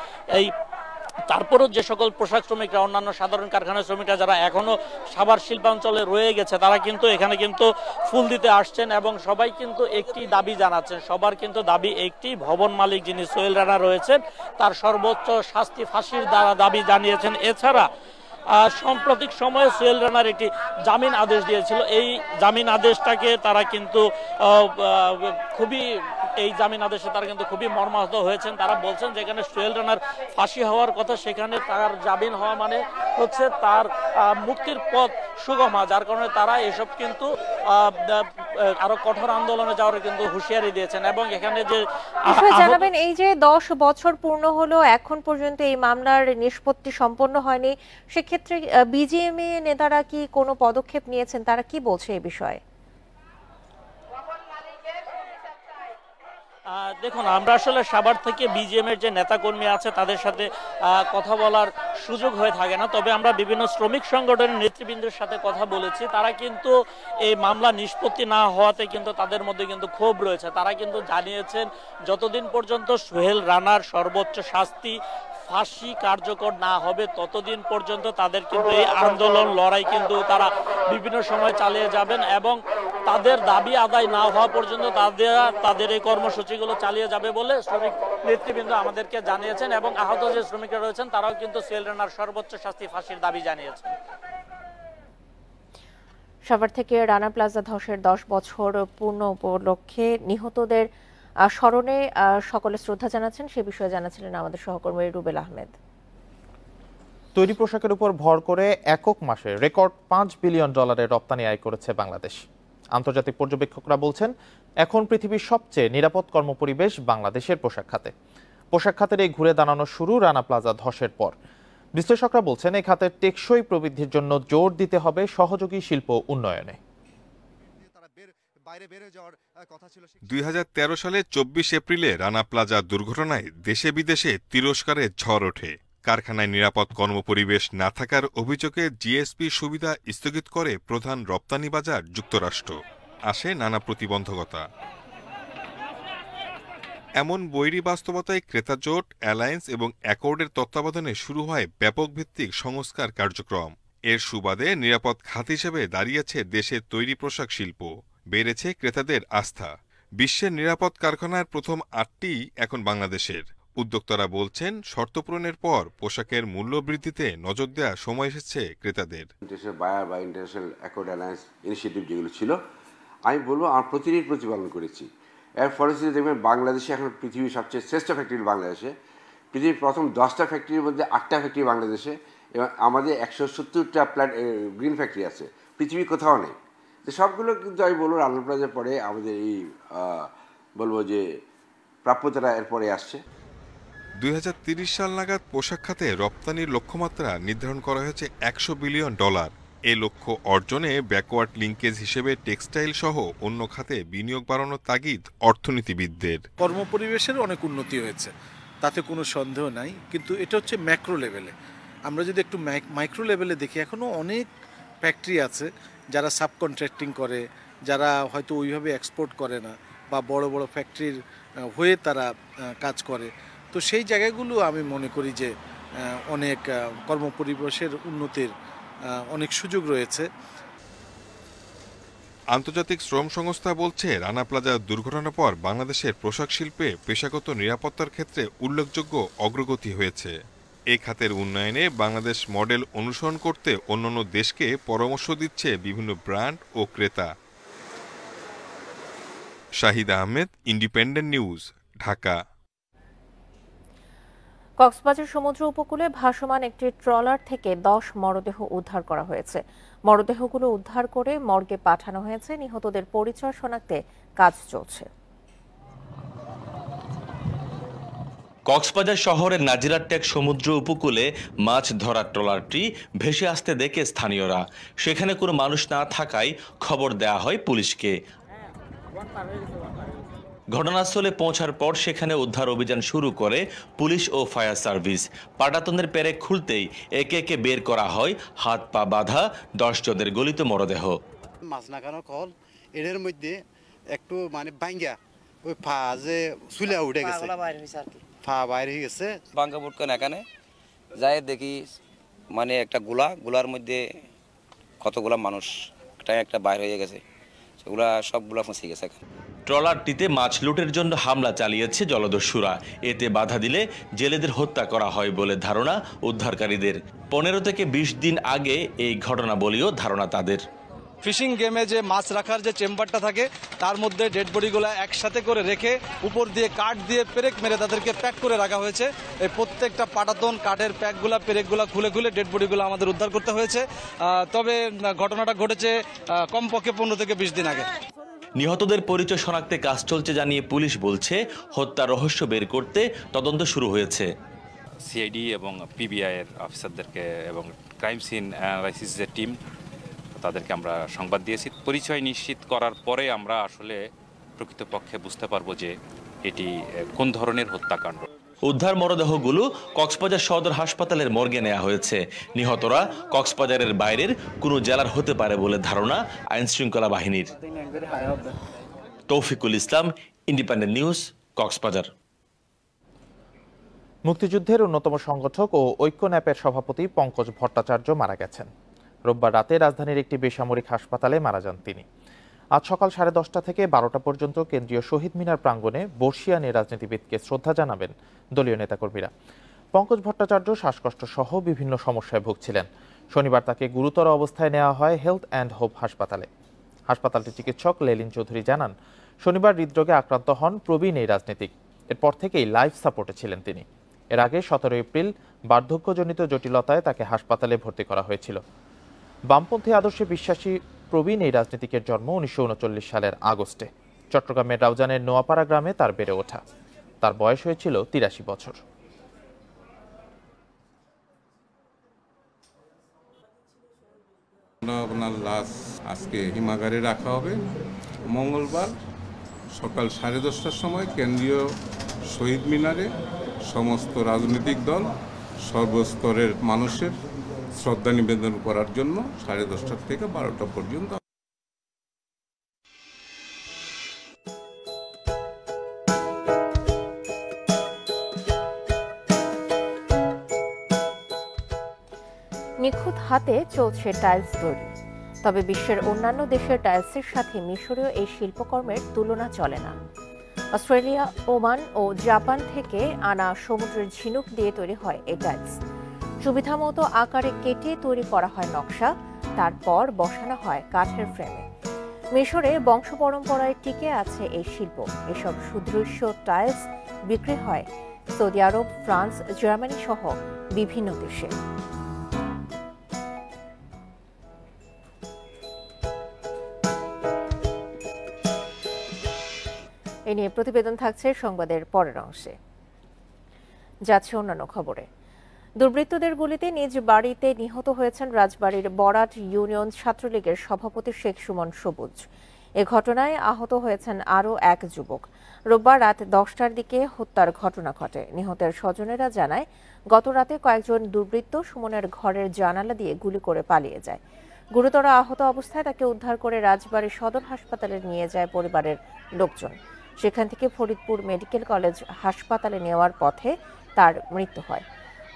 [SPEAKER 24] তারপরও যে সকল পোশাক শ্রমিকরা, অন্যান্য সাধারণ কারখানার শ্রমিকরা যারা এখনো সাভার শিল্পাঞ্চলে রয়ে গেছে, তারা কিন্তু এখানে কিন্তু ফুল দিতে আসছেন এবং সবাই কিন্তু একটি দাবি জানাচ্ছেন। সবার কিন্তু দাবি একটি, ভবন মালিক যিনি সোহেল রানা রয়েছেন তার সর্বোচ্চ শাস্তি ফাঁসির দ্বারা দাবি জানিয়েছেন। এছাড়া সাম্প্রতিক সময়ে সোহেল রানার একটি জামিন আদেশ দিয়েছিল, এই জামিন আদেশটাকে তারা কিন্তু এই জামিন আদেশে তারা কিন্তু খুবই মর্মাহত হয়েছেন। তারা বলছেন যেখানে সোহেল রানার ফাঁসি হওয়ার কথা, সেখানে তার জামিন হওয়া মানে হচ্ছে তার মুক্তির পথ সুগম, যার কারণে তারা এসব কিন্তু আরো কঠোর আন্দোলনে যাওয়ার কিন্তু হুঁশিয়ারি দিয়েছেন। এবং এখানে যে
[SPEAKER 1] জানাবেন, এই যে 10 বছর পূর্ণ হলো, এখন পর্যন্ত এই মামলার নিষ্পত্তি সম্পন্ন হয়নি, সেক্ষেত্রে বিজিএমএ নেতারা কি কোনো পদক্ষেপ নিয়েছেন? তারা কি বলছে এই বিষয়ে?
[SPEAKER 24] দেখুন, আমরা আসলে সাভার থেকে বিজিএম এর যে নেতাকর্মী আছে তাদের সাথে কথা বলার সুযোগ হয়ে থাকে না, তবে আমরা বিভিন্ন শ্রমিক সংগঠনের নেতৃবৃন্দের সাথে কথা বলেছি। তারা কিন্তু এই মামলা নিষ্পত্তি না হওয়াতে কিন্তু তাদের মধ্যে কিন্তু ক্ষোভ রয়েছে। তারা কিন্তু জানিয়েছেন যতদিন পর্যন্ত সোহেল রানার সর্বোচ্চ শাস্তি ফাঁসি কার্যকর না হবে ততদিন পর্যন্ত তাদের কিন্তু এই আন্দোলন লড়াই কিন্তু তারা বিভিন্ন সময় চালিয়ে যাবেন, এবং তাদের দাবি আদায় না হওয়া পর্যন্ত তাদের এই কর্মসূচিগুলো চালিয়ে যাবে বলে শ্রমিক নেতৃবৃন্দ আমাদেরকে জানিয়েছেন। এবং আহত যে শ্রমিকরা রয়েছেন তারাও কিন্তু সোহেল রানার সর্বোচ্চ শাস্তি ফাঁসির দাবি জানিয়েছেন।
[SPEAKER 1] সাভার থেকে রানা প্লাজা ধসের 10 বছর পূর্ণ উপলক্ষে নিহতদের স্মরণে সকলে শ্রদ্ধা জানাচ্ছেন, সে বিষয়ে জানাচ্ছিলেন আমাদের সহকর্মী রুবেল আহমেদ।
[SPEAKER 2] তৈরি পোশাকের উপর ভর করে একক মাসে রেকর্ড $5 বিলিয়ন রপ্তানি আয় করেছে বাংলাদেশ। আন্তর্জাতিক পর্যবেক্ষকরা বলছেন এখন পৃথিবীর সবচেয়ে নিরাপদ কর্মপরিবেশ বাংলাদেশের পোশাক খাতে। পোশাক খাতের এই ঘুরে দাঁড়ানো শুরু রানা প্লাজা ধসের পর। বিশ্লেষকরা বলছেন এই খাতের টেকসই প্রবৃদ্ধির জন্য জোর দিতে হবে সহযোগী শিল্প উন্নয়নে।
[SPEAKER 7] 2013 সালে 24 এপ্রিলে রানা প্লাজা দুর্ঘটনায় দেশে বিদেশে তিরস্কারের ঝড় ওঠে। কারখানায় নিরাপদ কর্মপরিবেশ না থাকার অভিযোগে জিএসপি সুবিধা স্থগিত করে প্রধান রপ্তানি বাজার যুক্তরাষ্ট্র। আসে নানা প্রতিবন্ধকতা। এমন বৈরী বাস্তবতায় ক্রেতা জোট, অ্যালায়েন্স এবং অ্যাকর্ডের তত্ত্বাবধানে শুরু হয় ব্যাপক ভিত্তিক সংস্কার কার্যক্রম। এর সুবাদে নিরাপদ খাত হিসেবে দাঁড়িয়েছে দেশের তৈরি পোশাক শিল্প। বেড়েছে ক্রেতাদের আস্থা। বিশ্বের নিরাপদ কারখানার প্রথম 8টি এখন বাংলাদেশের। উদ্যোক্তারা বলছেন শর্ত পূরণের পর পোশাকের মূল্য বৃদ্ধিতে নজর দেওয়া সময় এসেছে ক্রেতাদের।
[SPEAKER 9] ইন্টারন্যাশনাল বায়ার বা ইন্টারন্যাশনাল অ্যাকর্ড অ্যালায়েন্স ইনিশিয়েটিভ যেগুলো ছিল, আমি বলবো আমার প্রতিনিধি প্রতিপালন করেছি। এর ফলশ্রুতিতে দেখবেন বাংলাদেশে এখন পৃথিবীর সবচেয়ে শ্রেষ্ঠ ফ্যাক্টরি বাংলাদেশে। পৃথিবীর প্রথম 10টা ফ্যাক্টরির মধ্যে 8টা ফ্যাক্টরি বাংলাদেশে, এবং আমাদের 170টা গ্রিন ফ্যাক্টরি আছে, পৃথিবীর কোথাও নেই। তো সবগুলো কিন্তু আমি বলবো রানা প্লাজার পরে আমাদের এই বলবো যে প্রাপ্যতারা এরপরে আসছে।
[SPEAKER 7] 2030 সাল নাগাদ পোশাক খাতে রপ্তানির লক্ষ্যমাত্রা নির্ধারণ করা হয়েছে $100 বিলিয়ন। এই লক্ষ্য অর্জনে ব্যাকওয়ার্ড লিঙ্কেজ হিসেবে টেক্সটাইল সহ অন্য খাতে বিনিয়োগ বাড়ানোর তাগিদ অর্থনীতিবিদদের।
[SPEAKER 10] কর্মপরিবেশের অনেক উন্নতি হয়েছে, তাতে কোনো সন্দেহ নাই, কিন্তু এটা হচ্ছে ম্যাক্রো লেভেলে। আমরা যদি একটু মাইক্রো লেভেলে দেখি, এখনও অনেক ফ্যাক্টরি আছে যারা সাব কন্ট্রাক্টিং করে, যারা হয়তো ওইভাবে এক্সপোর্ট করে না বা বড় বড় ফ্যাক্টরির হয়ে তারা কাজ করে। তো সেই জায়গাগুলো আমি মনে করি যে অনেক কর্মপরিবেশের উন্নতির অনেক সুযোগ রয়েছে।
[SPEAKER 7] আন্তর্জাতিক শ্রম সংস্থা বলছে রানা প্লাজার দুর্ঘটনার পর বাংলাদেশের পোশাক শিল্পে পেশাগত নিরাপত্তার ক্ষেত্রে উল্লেখযোগ্য অগ্রগতি হয়েছে। এই খাতের উন্নয়নে বাংলাদেশ মডেল অনুসরণ করতে অন্যান্য দেশকে পরামর্শ দিচ্ছে বিভিন্ন ব্র্যান্ড ও ক্রেতা। Shahid Ahmed, Independent news, Dhaka.
[SPEAKER 1] কক্সবাজার সমুদ্র উপকূলে ভাসমান একটি ট্রলার থেকে 10 মরদেহ উদ্ধার করা হয়েছে। মরদেহগুলো উদ্ধার করে মর্গে পাঠানো হয়েছে। নিহতদের পরিচয় শনাক্তে কাজ চলছে।
[SPEAKER 11] কক্সবাজার শহরের নাজিরাটেক সমুদ্র উপকূলে মাছ ধরার ট্রলারটি ভেসে আসতে দেখে স্থানীয়রা সেখানে কোনো মানুষ না থাকায় খবর দেয়া হয় পুলিশকে। ঘটনাস্থলে পৌঁছার পর সেখানে উদ্ধার অভিযান শুরু করে পুলিশ ও ফায়ার সার্ভিস। পাটাতনের পেরেক খুলতেই একে একে বের করা হয় হাত পা বাঁধা 10 জনের গলিত মরদেহ।
[SPEAKER 25] মাছ নাকানো কল এর মধ্যে একটু মানে ভাঙ্গা ওই পা যে চুলা উঠে গেছে, পা বাইরে হয়ে গেছে।
[SPEAKER 26] ভাঙ্গা বুটকান এখানে যাই দেখি মানে একটা গোলার মধ্যে কতগুলা মানুষ একটা বাইর হয়ে গেছে, সেগুলা সবগুলা ফসে গেছে।
[SPEAKER 11] ট্রলারটিতে মাছ লুটের জন্য হামলা চালিয়েছে জলদস্যুরা। এতে বাধা দিলে জেলেদের হত্যা করা হয় বলে ধারণা উদ্ধারকারীদের। 15 থেকে 20 দিন আগে এই ঘটনা বলেও ধারণা তাদের।
[SPEAKER 27] ফিশিং গেমে যে মাছ রাখার যে চেম্বারটা থাকে তার মধ্যে ডেড বডিগুলো একসাথে করে রেখে উপর দিয়ে কাঠ দিয়ে পেরেক মেরে তাদেরকে প্যাক করে রাখা হয়েছে। এই প্রত্যেকটা পাটাতন কাঠের প্যাকগুলা পেরেকগুলা খুলে খুলে ডেড বডিগুলো আমাদের উদ্ধার করতে হয়েছে। তবে ঘটনাটা ঘটেছে কমপক্ষে 15 থেকে 20 দিন আগে।
[SPEAKER 11] নিহতদের পরিচয় শনাক্তে কাজ চলছে জানিয়ে পুলিশ বলছে হত্যার রহস্য বের করতে তদন্ত শুরু হয়েছে।
[SPEAKER 6] সিআইডি এবং পিবিআই এর অফিসারদেরকে এবং ক্রাইম সিন অ্যানালাইসিসের টিম তাদেরকে আমরা সংবাদ দিয়েছি। পরিচয় নিশ্চিত করার পরে আমরা আসলে প্রকৃতপক্ষে বুঝতে পারবো যে এটি কোন ধরনের হত্যাকাণ্ড।
[SPEAKER 11] উদ্ধার মরদেহগুলো কক্সবাজার সদর হাসপাতালের মর্গে নেওয়া হয়েছে। নিহতরা কক্সবাজারের বাইরের কোনো জেলার হতে পারে বলে ধারণা আইনশৃঙ্খলা বাহিনীর। তৌফিকুল ইসলাম, ইন্ডিপেন্ডেন্ট নিউজ, কক্সবাজার।
[SPEAKER 2] মুক্তিযুদ্ধের অন্যতম সংগঠক ও ঐক্য ন্যাপের সভাপতি পঙ্কজ ভট্টাচার্য মারা গেছেন। রোববার রাতে রাজধানীর একটি বেসামরিক হাসপাতালে মারা যান তিনি। আজ সকাল 10:30 থেকে 12টা পর্যন্ত কেন্দ্রীয় শহীদ মিনার প্রাঙ্গণে বর্ষিয়ানে রাজনীতিবিদকে শ্রদ্ধা জানাবেন দলীয় নেতাকর্মীরা। পঙ্কজ ভট্টাচার্য শ্বাসকষ্ট সহ বিভিন্ন সমস্যায় ভুগছিলেন। শনিবার তাকে গুরুতর অবস্থায় নেওয়া হয় হেলথ অ্যান্ড হোপ হাসপাতালে। হাসপাতালটির চিকিৎসক লেলিন চৌধুরী জানান, শনিবার হৃদরোগে আক্রান্ত হন প্রবীণ এই রাজনীতিক। এরপর থেকেই লাইফ সাপোর্টে ছিলেন তিনি। এর আগে 17 এপ্রিল বার্ধক্যজনিত জটিলতায় তাকে হাসপাতালে ভর্তি করা হয়েছিল। বামপন্থী আদর্শে বিশ্বাসী প্রবীণ এই রাজনীতিকের জন্ম 1939 সালের আগস্টে। চট্টগ্রামের রাউজানের নোয়াপাড়া গ্রামে তার বেড়ে ওঠা। তার বয়স হয়েছিল 83 বছর।
[SPEAKER 8] ওনার লাশ আজকে হিমাগারে রাখা হবে। মঙ্গলবার সকাল 10:30টার সময় কেন্দ্রীয় শহীদ মিনারে সমস্ত রাজনৈতিক দল সর্বস্তরের মানুষের শ্রদ্ধা নিবেদন করার জন্য 10:30 থেকে 12টা পর্যন্ত।
[SPEAKER 1] নিখুঁত হাতে চলছে টাইলস তৈরি, তবে বিশ্বের অন্যান্য দেশের টাইলসের সাথে মিশরীয় এই শিল্পকর্মের তুলনা চলে না। অস্ট্রেলিয়া, ওমান ও জাপান থেকে আনা সমুদ্রের ঝিনুক দিয়ে তৈরি হয় এই টাইলস। সুবিধামতো আকারে কেটে তৈরি করা হয় নকশা, তারপর বসানো হয় কাঠের ফ্রেমে। মিশরে বংশ পরম্পরায় টিকে আছে এই শিল্প। এসব সুদৃশ্য টাইলস বিক্রি হয় সৌদি আরব, ফ্রান্স, জার্মানি সহ বিভিন্ন দেশে। এ নিয়ে প্রতিবেদন থাকছে সংবাদের পরের অংশে। যাচ্ছে অন্যান্য খবরে। দুর্বৃত্তদের গুলিতে নিজ বাড়িতে নিহত হয়েছেন রাজবাড়ীর বরাট ইউনিয়ন ছাত্রলীগের সভাপতি শেখ সুমন সবুজ। এ ঘটনায় আহত হয়েছেন আরও এক যুবক। রোববার রাত 10টার দিকে হত্যার ঘটনা ঘটে। নিহতের স্বজনেরা জানায়, গত রাতে কয়েকজন দুর্বৃত্ত সুমনের ঘরের জানালা দিয়ে গুলি করে পালিয়ে যায়। গুরুতর আহত অবস্থায় তাকে উদ্ধার করে রাজবাড়ী সদর হাসপাতালে নিয়ে যায় পরিবারের লোকজন। সেখান থেকে ফরিদপুর মেডিকেল কলেজ হাসপাতালে নেওয়ার পথে তার মৃত্যু হয়।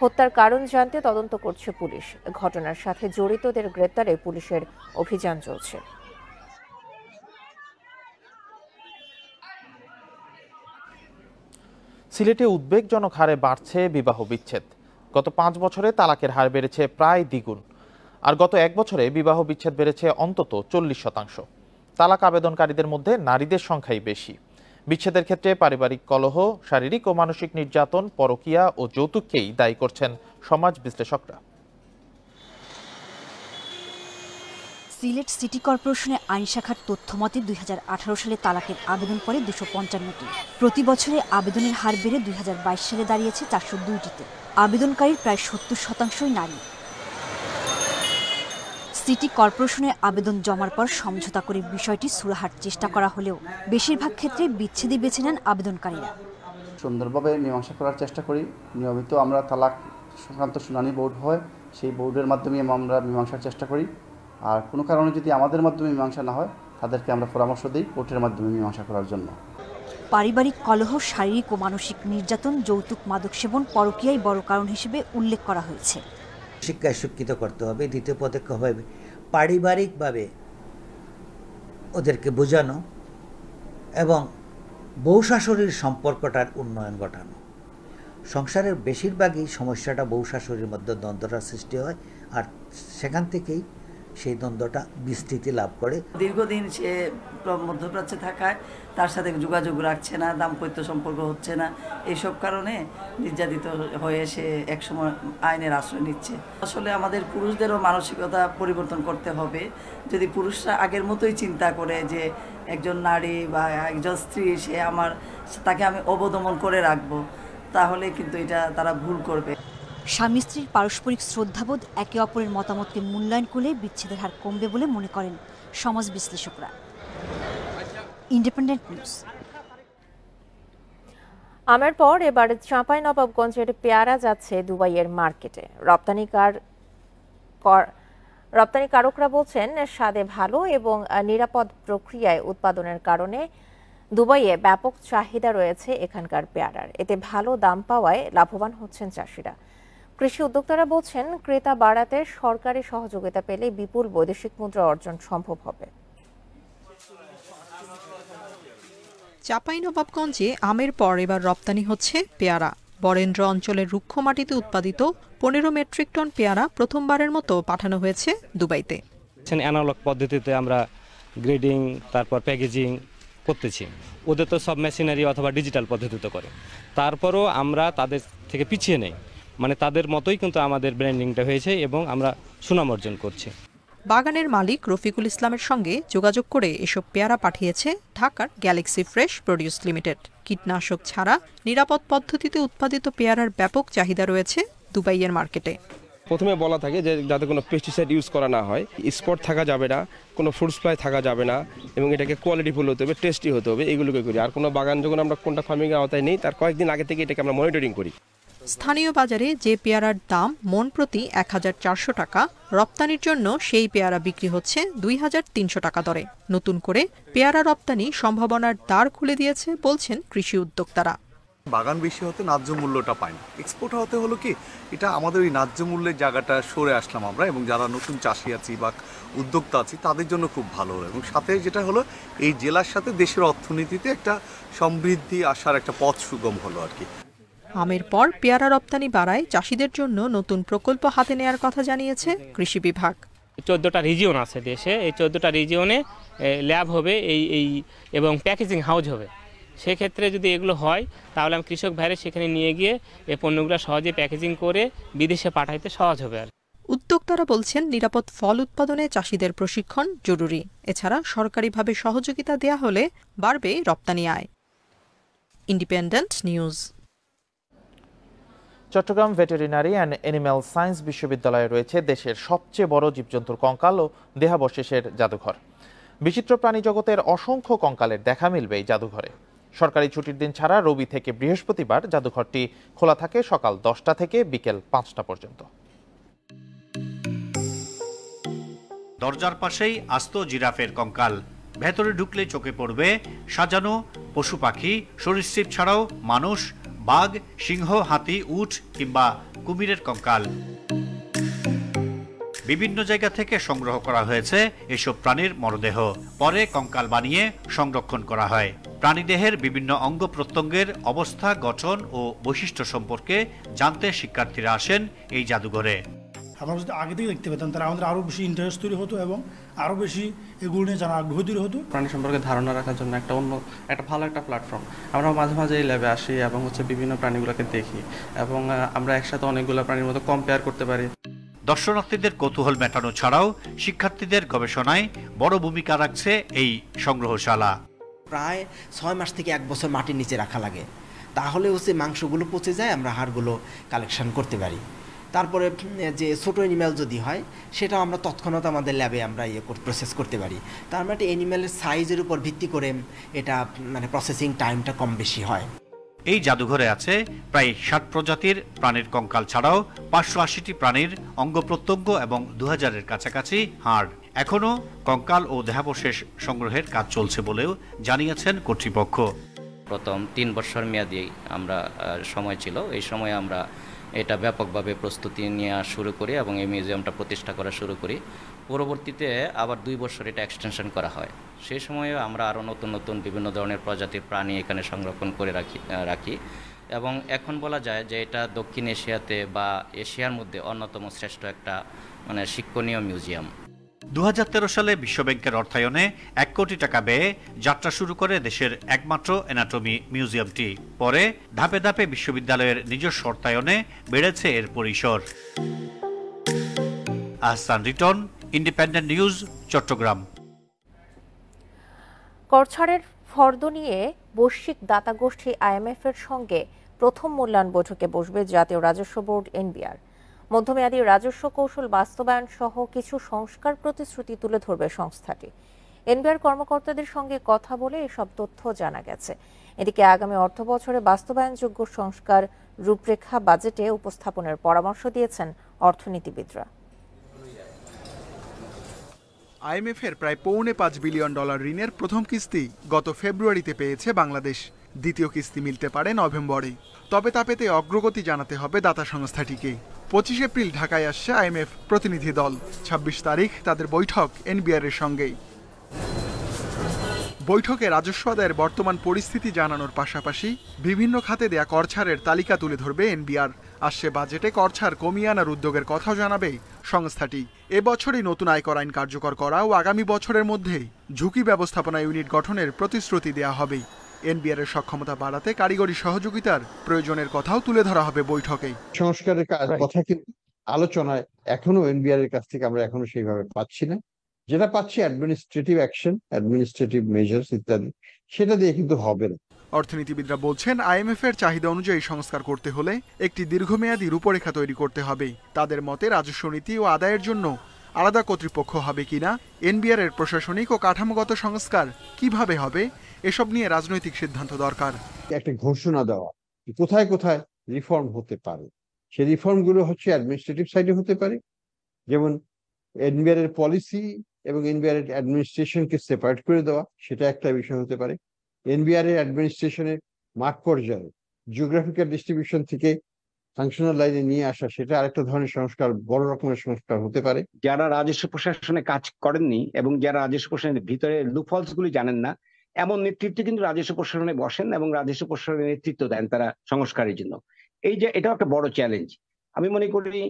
[SPEAKER 1] হত্যার কারণ জানতে তদন্ত করছে পুলিশ। ঘটনার সাথে জড়িতদের গ্রেপ্তারে পুলিশের অভিযান চলছে।
[SPEAKER 2] সিলেটে উদ্বেগজনক হারে বাড়ছে বিবাহ বিচ্ছেদ। গত 5 বছরে তালাকের হার বেড়েছে প্রায় দ্বিগুণ, আর গত 1 বছরে বিবাহ বিচ্ছেদ বেড়েছে অন্তত 40%। তালাক আবেদনকারীদের মধ্যে নারীদের সংখ্যাই বেশি। বিচ্ছেদের ক্ষেত্রে পারিবারিক কলহ, শারীরিক ও মানসিক নির্যাতন, পরকীয়া ও যৌতুককেই দায়ী করছেন সমাজ বিশ্লেষকরা।
[SPEAKER 12] সিলেট সিটি কর্পোরেশনের আইন শাখার তথ্য মতে 2018 সালে তালাকের আবেদন পড়ে 255টি। প্রতি বছরে আবেদনের হার বেড়ে 2022 সালে দাঁড়িয়েছে 402টিতে। আবেদনকারীর প্রায় 70%ই নারী। সিটি কর্পোরেশনে আবেদন জমার পর সমঝোতা করে বিষয়টি সুরাহার চেষ্টা করা হলেও বেশিরভাগ ক্ষেত্রে বিচ্ছেদই বেছে নেন আবেদনকারীরা।
[SPEAKER 13] সুন্দরভাবে মীমাংসা করার চেষ্টা করি। নিয়মিত আমরা তালাক সংক্রান্ত শুনানি বোর্ড হয়, সেই বোর্ডের মাধ্যমে আমরা মীমাংসার চেষ্টা করি। আর কোনো কারণে যদি আমাদের মাধ্যমে মীমাংসা না হয়, তাদেরকে আমরা পরামর্শ দিই কোর্টের মাধ্যমে মীমাংসা করার জন্য।
[SPEAKER 12] পারিবারিক কলহ, শারীরিক ও মানসিক নির্যাতন, যৌতুক, মাদক সেবন, পরকীয়াই বড় কারণ হিসেবে উল্লেখ করা হয়েছে।
[SPEAKER 14] শিক্ষায় শিক্ষিত করতে হবে। দ্বিতীয় পদক্ষেপ হবে পারিবারিকভাবে ওদেরকে বোঝানো এবং বউ শাশুড়ির সম্পর্কটার উন্নয়ন ঘটানো। সংসারের বেশিরভাগই সমস্যাটা বউ শাশুড়ির মধ্যে দ্বন্দ্বটার সৃষ্টি হয়, আর সেখান থেকেই সেই দ্বন্দ্বটা বিস্তৃতি লাভ করে।
[SPEAKER 15] দীর্ঘদিন সে মধ্যপ্রাচ্যে থাকায় তার সাথে যোগাযোগ রাখছে না, দাম্পত্য সম্পর্ক হচ্ছে না, এইসব কারণে নির্যাতিত হয়ে সে একসময় আইনের আশ্রয় নিচ্ছে। আসলে আমাদের পুরুষদেরও মানসিকতা পরিবর্তন করতে হবে। যদি পুরুষরা আগের মতোই চিন্তা করে যে একজন নারী বা একজন স্ত্রী তাকে আমি অবদমন করে রাখবো, তাহলে কিন্তু এটা তারা ভুল করবে।
[SPEAKER 12] স্বামী স্ত্রীর পারস্পরিক শ্রদ্ধাবোধ, একে অপরের মতামতকে মূল্যায়ন করলে বিচ্ছেদের হার কমবে বলে মনে করেন সমাজ বিশ্লেষকরা। Independent news.
[SPEAKER 1] আমের পর এবার চাঁপাইনবাবগঞ্জের পেয়ারা যাচ্ছে দুবাইয়ের মার্কেটে। রপ্তানিকারকরা বলছেন স্বাদে ভালো এবং নিরাপদ প্রক্রিয়ায় উৎপাদনের কারণে দুবাইয়ে ব্যাপক চাহিদা রয়েছে এখানকার পেয়ারার। এতে ভালো দাম পাওয়ায় লাভবান হচ্ছেন চাষিরা। কৃষি উদ্যোক্তারা বলছেন ক্রেতা বাড়াতে সরকারি সহযোগিতা পেলে বিপুল বৈদেশিক মুদ্রা অর্জন সম্ভব হবে।
[SPEAKER 23] চাঁপাইনবাবগঞ্জে আমের পর এবার রপ্তানি হচ্ছে পেয়ারা। বরেন্দ্র অঞ্চলের রুক্ষ মাটিতে উৎপাদিত 15 মেট্রিক টন পেয়ারা প্রথমবারের মতো পাঠানো হয়েছে দুবাইতে।
[SPEAKER 16] অ্যানালগ পদ্ধতিতে আমরা গ্রেডিং, তারপর প্যাকেজিং করতেছি। ওদের তো সব মেশিনারি অথবা ডিজিটাল পদ্ধতিতে করে। তারপরও আমরা তাদের থেকে পিছিয়ে নেই, মানে তাদের মতোই কিন্তু আমাদের ব্র্যান্ডিংটা হয়েছে এবং আমরা সুনাম অর্জন করছি।
[SPEAKER 23] বাগানের মালিক রফিকুল ইসলামের সঙ্গে যোগাযোগ করে এসব পেয়ারা পাঠিয়েছে ঢাকার গ্যালাক্সি ফ্রেশ প্রডিউস লিমিটেড। কীটনাশক ছাড়া নিরাপদ পদ্ধতিতে উৎপাদিত পেয়ারার ব্যাপক চাহিদা রয়েছে দুবাইয়ের মার্কেটে।
[SPEAKER 18] প্রথমে বলা থাকে যে যাতে কোনো পেস্টিসাইড ইউজ করা না হয়, স্পট থাকা যাবে না, কোনো ফ্রুট ফ্লাই থাকা যাবে না, এবং এটাকে কোয়ালিটিফুল হতে হবে, টেস্টি হতে হবে, এগুলোকে করি। আর কোনো বাগান যখন আমরা কোনটা ফার্মিংয়ের আওতায় নেই, তার কয়েকদিন আগে থেকে এটাকে আমরা মনিটরিং করি।
[SPEAKER 23] স্থানীয় বাজারে যে পেয়ারার দাম মন প্রতি 1400 টাকা, রপ্তানির জন্য সেই পেয়ারা বিক্রি হচ্ছে 2300 টাকা দরে। নতুন করে পেয়ারা রপ্তানি সম্ভাবনার দ্বার খুলে দিয়েছে বলছেন কৃষি উদ্যোক্তারা।
[SPEAKER 19] বাগান বেশি হতে ন্যায্য মূল্যটা পাই না, এক্সপোর্ট হতে হলো কি এটা আমাদের ওই ন্যায্য মূল্যের জায়গাটা সরে আসলাম আমরা, এবং যারা নতুন চাষি আছি বা উদ্যোক্তা আছি তাদের জন্য খুব ভালো হলো। এবং সাথে যেটা হলো এই জেলার সাথে দেশের অর্থনীতিতে একটা সমৃদ্ধি আসার একটা পথ সুগম হলো আর কি।
[SPEAKER 23] আমের পর পেয়ারা রপ্তানি বাড়ায় চাষিদের জন্য নতুন প্রকল্প হাতে নেয়ার কথা জানিয়েছে কৃষি বিভাগ।
[SPEAKER 16] 14টা রিজিয়ন আছে দেশে, এই 14টা রিজিয়নে ল্যাব হবে এই এবং প্যাকেজিং হাউস হবে। সেক্ষেত্রে যদি এগুলো হয় তাহলে আমি কৃষক ভাইরা সেখানে নিয়ে গিয়ে এই পণ্যগুলো সহজে প্যাকেজিং করে বিদেশে পাঠাইতে সহজ হবে। আর
[SPEAKER 23] উদ্যোক্তারা বলছেন নিরাপদ ফল উৎপাদনে চাষিদের প্রশিক্ষণ জরুরি। এছাড়া সরকারিভাবে সহযোগিতা দেয়া হলে বাড়বে রপ্তানি আয়। Independent News.
[SPEAKER 2] Chittagong veterinary and animal science বিশ্ববিদ্যালয়ে রয়েছে দেশের সবচেয়ে বড় জীবজন্তুর কঙ্কাল ও দেহাবশেষের জাদুঘর। বিচিত্র প্রাণী জগতের অসংখ্য কঙ্কালের দেখা মিলবে এই জাদুঘরে। সরকারি ছুটির দিন ছাড়া রবি থেকে বৃহস্পতিবার জাদুঘরটি খোলা থাকে সকাল 10টা থেকে বিকেল 5টা পর্যন্ত।
[SPEAKER 20] দরজার পাশেই আস্ত জিরাফের কঙ্কাল। ভেতরে ঢুকলে চোখে পড়বে সাজানো পশু পাখি, সরীসৃপ ছাড়াও মানুষ, বাঘ, সিংহ, হাতি, উট কিংবা কুমিরের কঙ্কাল। বিভিন্ন জায়গা থেকে সংগ্রহ করা হয়েছে এসব প্রাণীর মরদেহ। পরে কঙ্কাল বানিয়ে সংরক্ষণ করা হয়। প্রাণীদেহের বিভিন্ন অঙ্গ প্রত্যঙ্গের অবস্থা, গঠন ও বৈশিষ্ট্য সম্পর্কে জানতে শিক্ষার্থীরা আসেন এই জাদুঘরে।
[SPEAKER 21] আমরা যদি আগে থেকে দেখতে পেতাম তাহলে আমাদের আরও বেশি ইন্টারেস্ট তৈরি হতো এবং আরও বেশি এগুলো নিয়ে জানার আগ্রহ তৈরি হতো।
[SPEAKER 22] প্রাণী সম্পর্কে ধারণা রাখার জন্য একটা ভালো একটা প্ল্যাটফর্ম। আমরা মাঝে মাঝে এই ল্যাবে আসি এবং বিভিন্ন প্রাণীগুলোকে দেখি এবং আমরা একসাথে অনেকগুলো প্রাণীর মধ্যে কম্পেয়ার করতে পারি।
[SPEAKER 20] দর্শনার্থীদের কৌতূহল মেটানো ছাড়াও শিক্ষার্থীদের গবেষণায় বড় ভূমিকা রাখছে এই সংগ্রহশালা।
[SPEAKER 28] প্রায় 6 মাস থেকে 1 বছর মাটির নিচে রাখা লাগে, তাহলে মাংসগুলো পচে যায়, আমরা হাড়গুলো কালেকশন করতে পারি। তারপরে যে ছোট অ্যানিম্যাল যদি হয় সেটাও আমরা তৎক্ষণাৎ আমাদের ল্যাবে আমরা প্রসেস করতে পারি। তার মানে অ্যানিম্যালের সাইজের উপর ভিত্তি করে এটা প্রসেসিং টাইমটা কম বেশি হয়।
[SPEAKER 20] এই জাদুঘরে আছে প্রায় 60 প্রজাতির প্রাণীর কঙ্কাল ছাড়াও 580টি প্রাণীর অঙ্গ প্রত্যঙ্গ এবং 2000-এর কাছাকাছি হাড়। এখনও কঙ্কাল ও দেহাবশেষ সংগ্রহের কাজ চলছে বলেও জানিয়েছেন কর্তৃপক্ষ।
[SPEAKER 29] প্রথম 3 বছর মেয়াদি আমরা সময় ছিল, এই সময়ে আমরা এটা ব্যাপকভাবে প্রস্তুতি নেওয়া শুরু করি এবং এই মিউজিয়ামটা প্রতিষ্ঠা করা শুরু করি। পরবর্তীতে আবার 2 বছর এটা এক্সটেনশন করা হয়। সেই সময়ে আমরা আরও নতুন নতুন বিভিন্ন ধরনের প্রজাতির প্রাণী এখানে সংরক্ষণ করে রাখি এবং এখন বলা যায় যে এটা দক্ষিণ এশিয়াতে বা এশিয়ার মধ্যে অন্যতম শ্রেষ্ঠ একটা শিক্ষণীয় মিউজিয়াম।
[SPEAKER 20] 2013 সালে বিশ্বব্যাংকের অর্থায়নে 1 কোটি টাকা ব্যয়ে যাত্রা শুরু করে দেশের একমাত্র অ্যানাটমি মিউজিয়ামটি। পরে ধাপে ধাপে বিশ্ববিদ্যালয়ের নিজস্ব অর্থায়নে বেড়েছে এর পরিসর। Ahsan Riton, Independent News, Chattogram.
[SPEAKER 1] করছাড়ের ফর্দ নিয়ে বৈশ্বিক দাতা গোষ্ঠী IMF এর সঙ্গে প্রথম মূল্যায়ন বৈঠকে বসবে জাতীয় রাজস্ব বোর্ড NBR। মধ্যমেয়াদী রাজস্ব কৌশল বাস্তবায়ন সহ কিছু সংস্কার প্রতিশ্রুতি তুলে ধরবে সংস্থাটি। NBR কর্মকর্তাদের সঙ্গে কথা বলে এসব তথ্য জানা গেছে। এদিকে আগামী অর্থবছরে বাস্তবায়নযোগ্য সংস্কার রূপরেখা বাজেটে উপস্থাপনের পরামর্শ দিয়েছেন অর্থনীতিবিদরা।
[SPEAKER 3] IMF-এর প্রায় $4.5 বিলিয়ন ঋণের প্রথম কিস্তি গত ফেব্রুয়ারিতে পেয়েছে বাংলাদেশ। দ্বিতীয় কিস্তি মিলতে পারে নভেম্বরে। তবে তা পেতে অগ্রগতি জানাতে হবে দাতা সংস্থাটিকে। 25 এপ্রিল ঢাকায় আসছে IMF প্রতিনিধি দল। 26 তারিখ তাদের বৈঠক NBR-এর সঙ্গেই। বৈঠকে রাজস্ব আদায়ের বর্তমান পরিস্থিতি জানানোর পাশাপাশি বিভিন্ন খাতে দেয়া কর ছাড়ের তালিকা তুলে ধরবে NBR। আসছে বাজেটে কর ছাড় কমিয়ে আনার উদ্যোগের কথাও জানাবে সংস্থাটি। এবছরই নতুন আয়কর আইন কার্যকর করা ও আগামী বছরের মধ্যেই ঝুঁকি ব্যবস্থাপনা ইউনিট গঠনের প্রতিশ্রুতি দেয়া হবে। NBR-এর সক্ষমতা বাড়াতে কারিগরি সহযোগিতার প্রয়োজনের কথাও তুলে ধরা হবে বৈঠকে।
[SPEAKER 4] সংস্কারের কথা কিন্তু আলোচনায় এখনো NBR-এর কাছ থেকে আমরা এখনো সেইভাবে পাচ্ছি না। যেটা পাচ্ছি অ্যাডমিনিস্ট্রেটিভ অ্যাকশন, অ্যাডমিনিস্ট্রেটিভ মেজার্স ইত্যাদি, সেটা দিয়ে কিন্তু হবে না।
[SPEAKER 3] অর্থনীতিবিদরা বলছেন IMF-এর চাহিদা অনুযায়ী সংস্কার করতে হলে একটি দীর্ঘমেয়াদী রূপরেখা তৈরি করতে হবে। তাদের মতে রাজস্ব নীতি ও আদায়ের জন্য আলাদা কর্তৃপক্ষ হবে কিনা, NBR-এর প্রশাসনিক ও কাঠামোগত সংস্কার কিভাবে হবে, এসব নিয়ে রাজনৈতিক সিদ্ধান্ত দরকার।
[SPEAKER 4] একটা ঘোষণা দেওয়া কোথায় কোথায় রিফর্ম হতে পারে, সেই রিফর্মগুলো হচ্ছে অ্যাডমিনিস্ট্রেটিভ সাইডে হতে পারে, যেমন NBR-এর পলিসি এবং NBR-এর অ্যাডমিনিস্ট্রেশনকে সেপারেট করে দেওয়া, সেটা একটা বিষয় হতে পারে। NBR-এর অ্যাডমিনিস্ট্রেশনের মাঠ পর্যায়ে জিওগ্রাফিক্যাল ডিস্ট্রিবিউশন থেকে ফাংশনাল লাইনে নিয়ে আসা, সেটা আরেকটা ধরনের সংস্কার, বড় রকমের সংস্কার হতে পারে।
[SPEAKER 5] যারা রাজস্ব প্রশাসনে কাজ করেননি এবং যারা রাজস্ব প্রশাসনের ভিতরে লুপহোলস গুলি জানেন না, এমন নেতৃত্ব কিন্তু রাজস্ব প্রশাসনে বসেন এবং রাজস্ব প্রশাসনের নেতৃত্ব দেন তারা সংস্কারের জন্য। এই যে এটাও একটা বড় চ্যালেঞ্জ। আমি মনে করি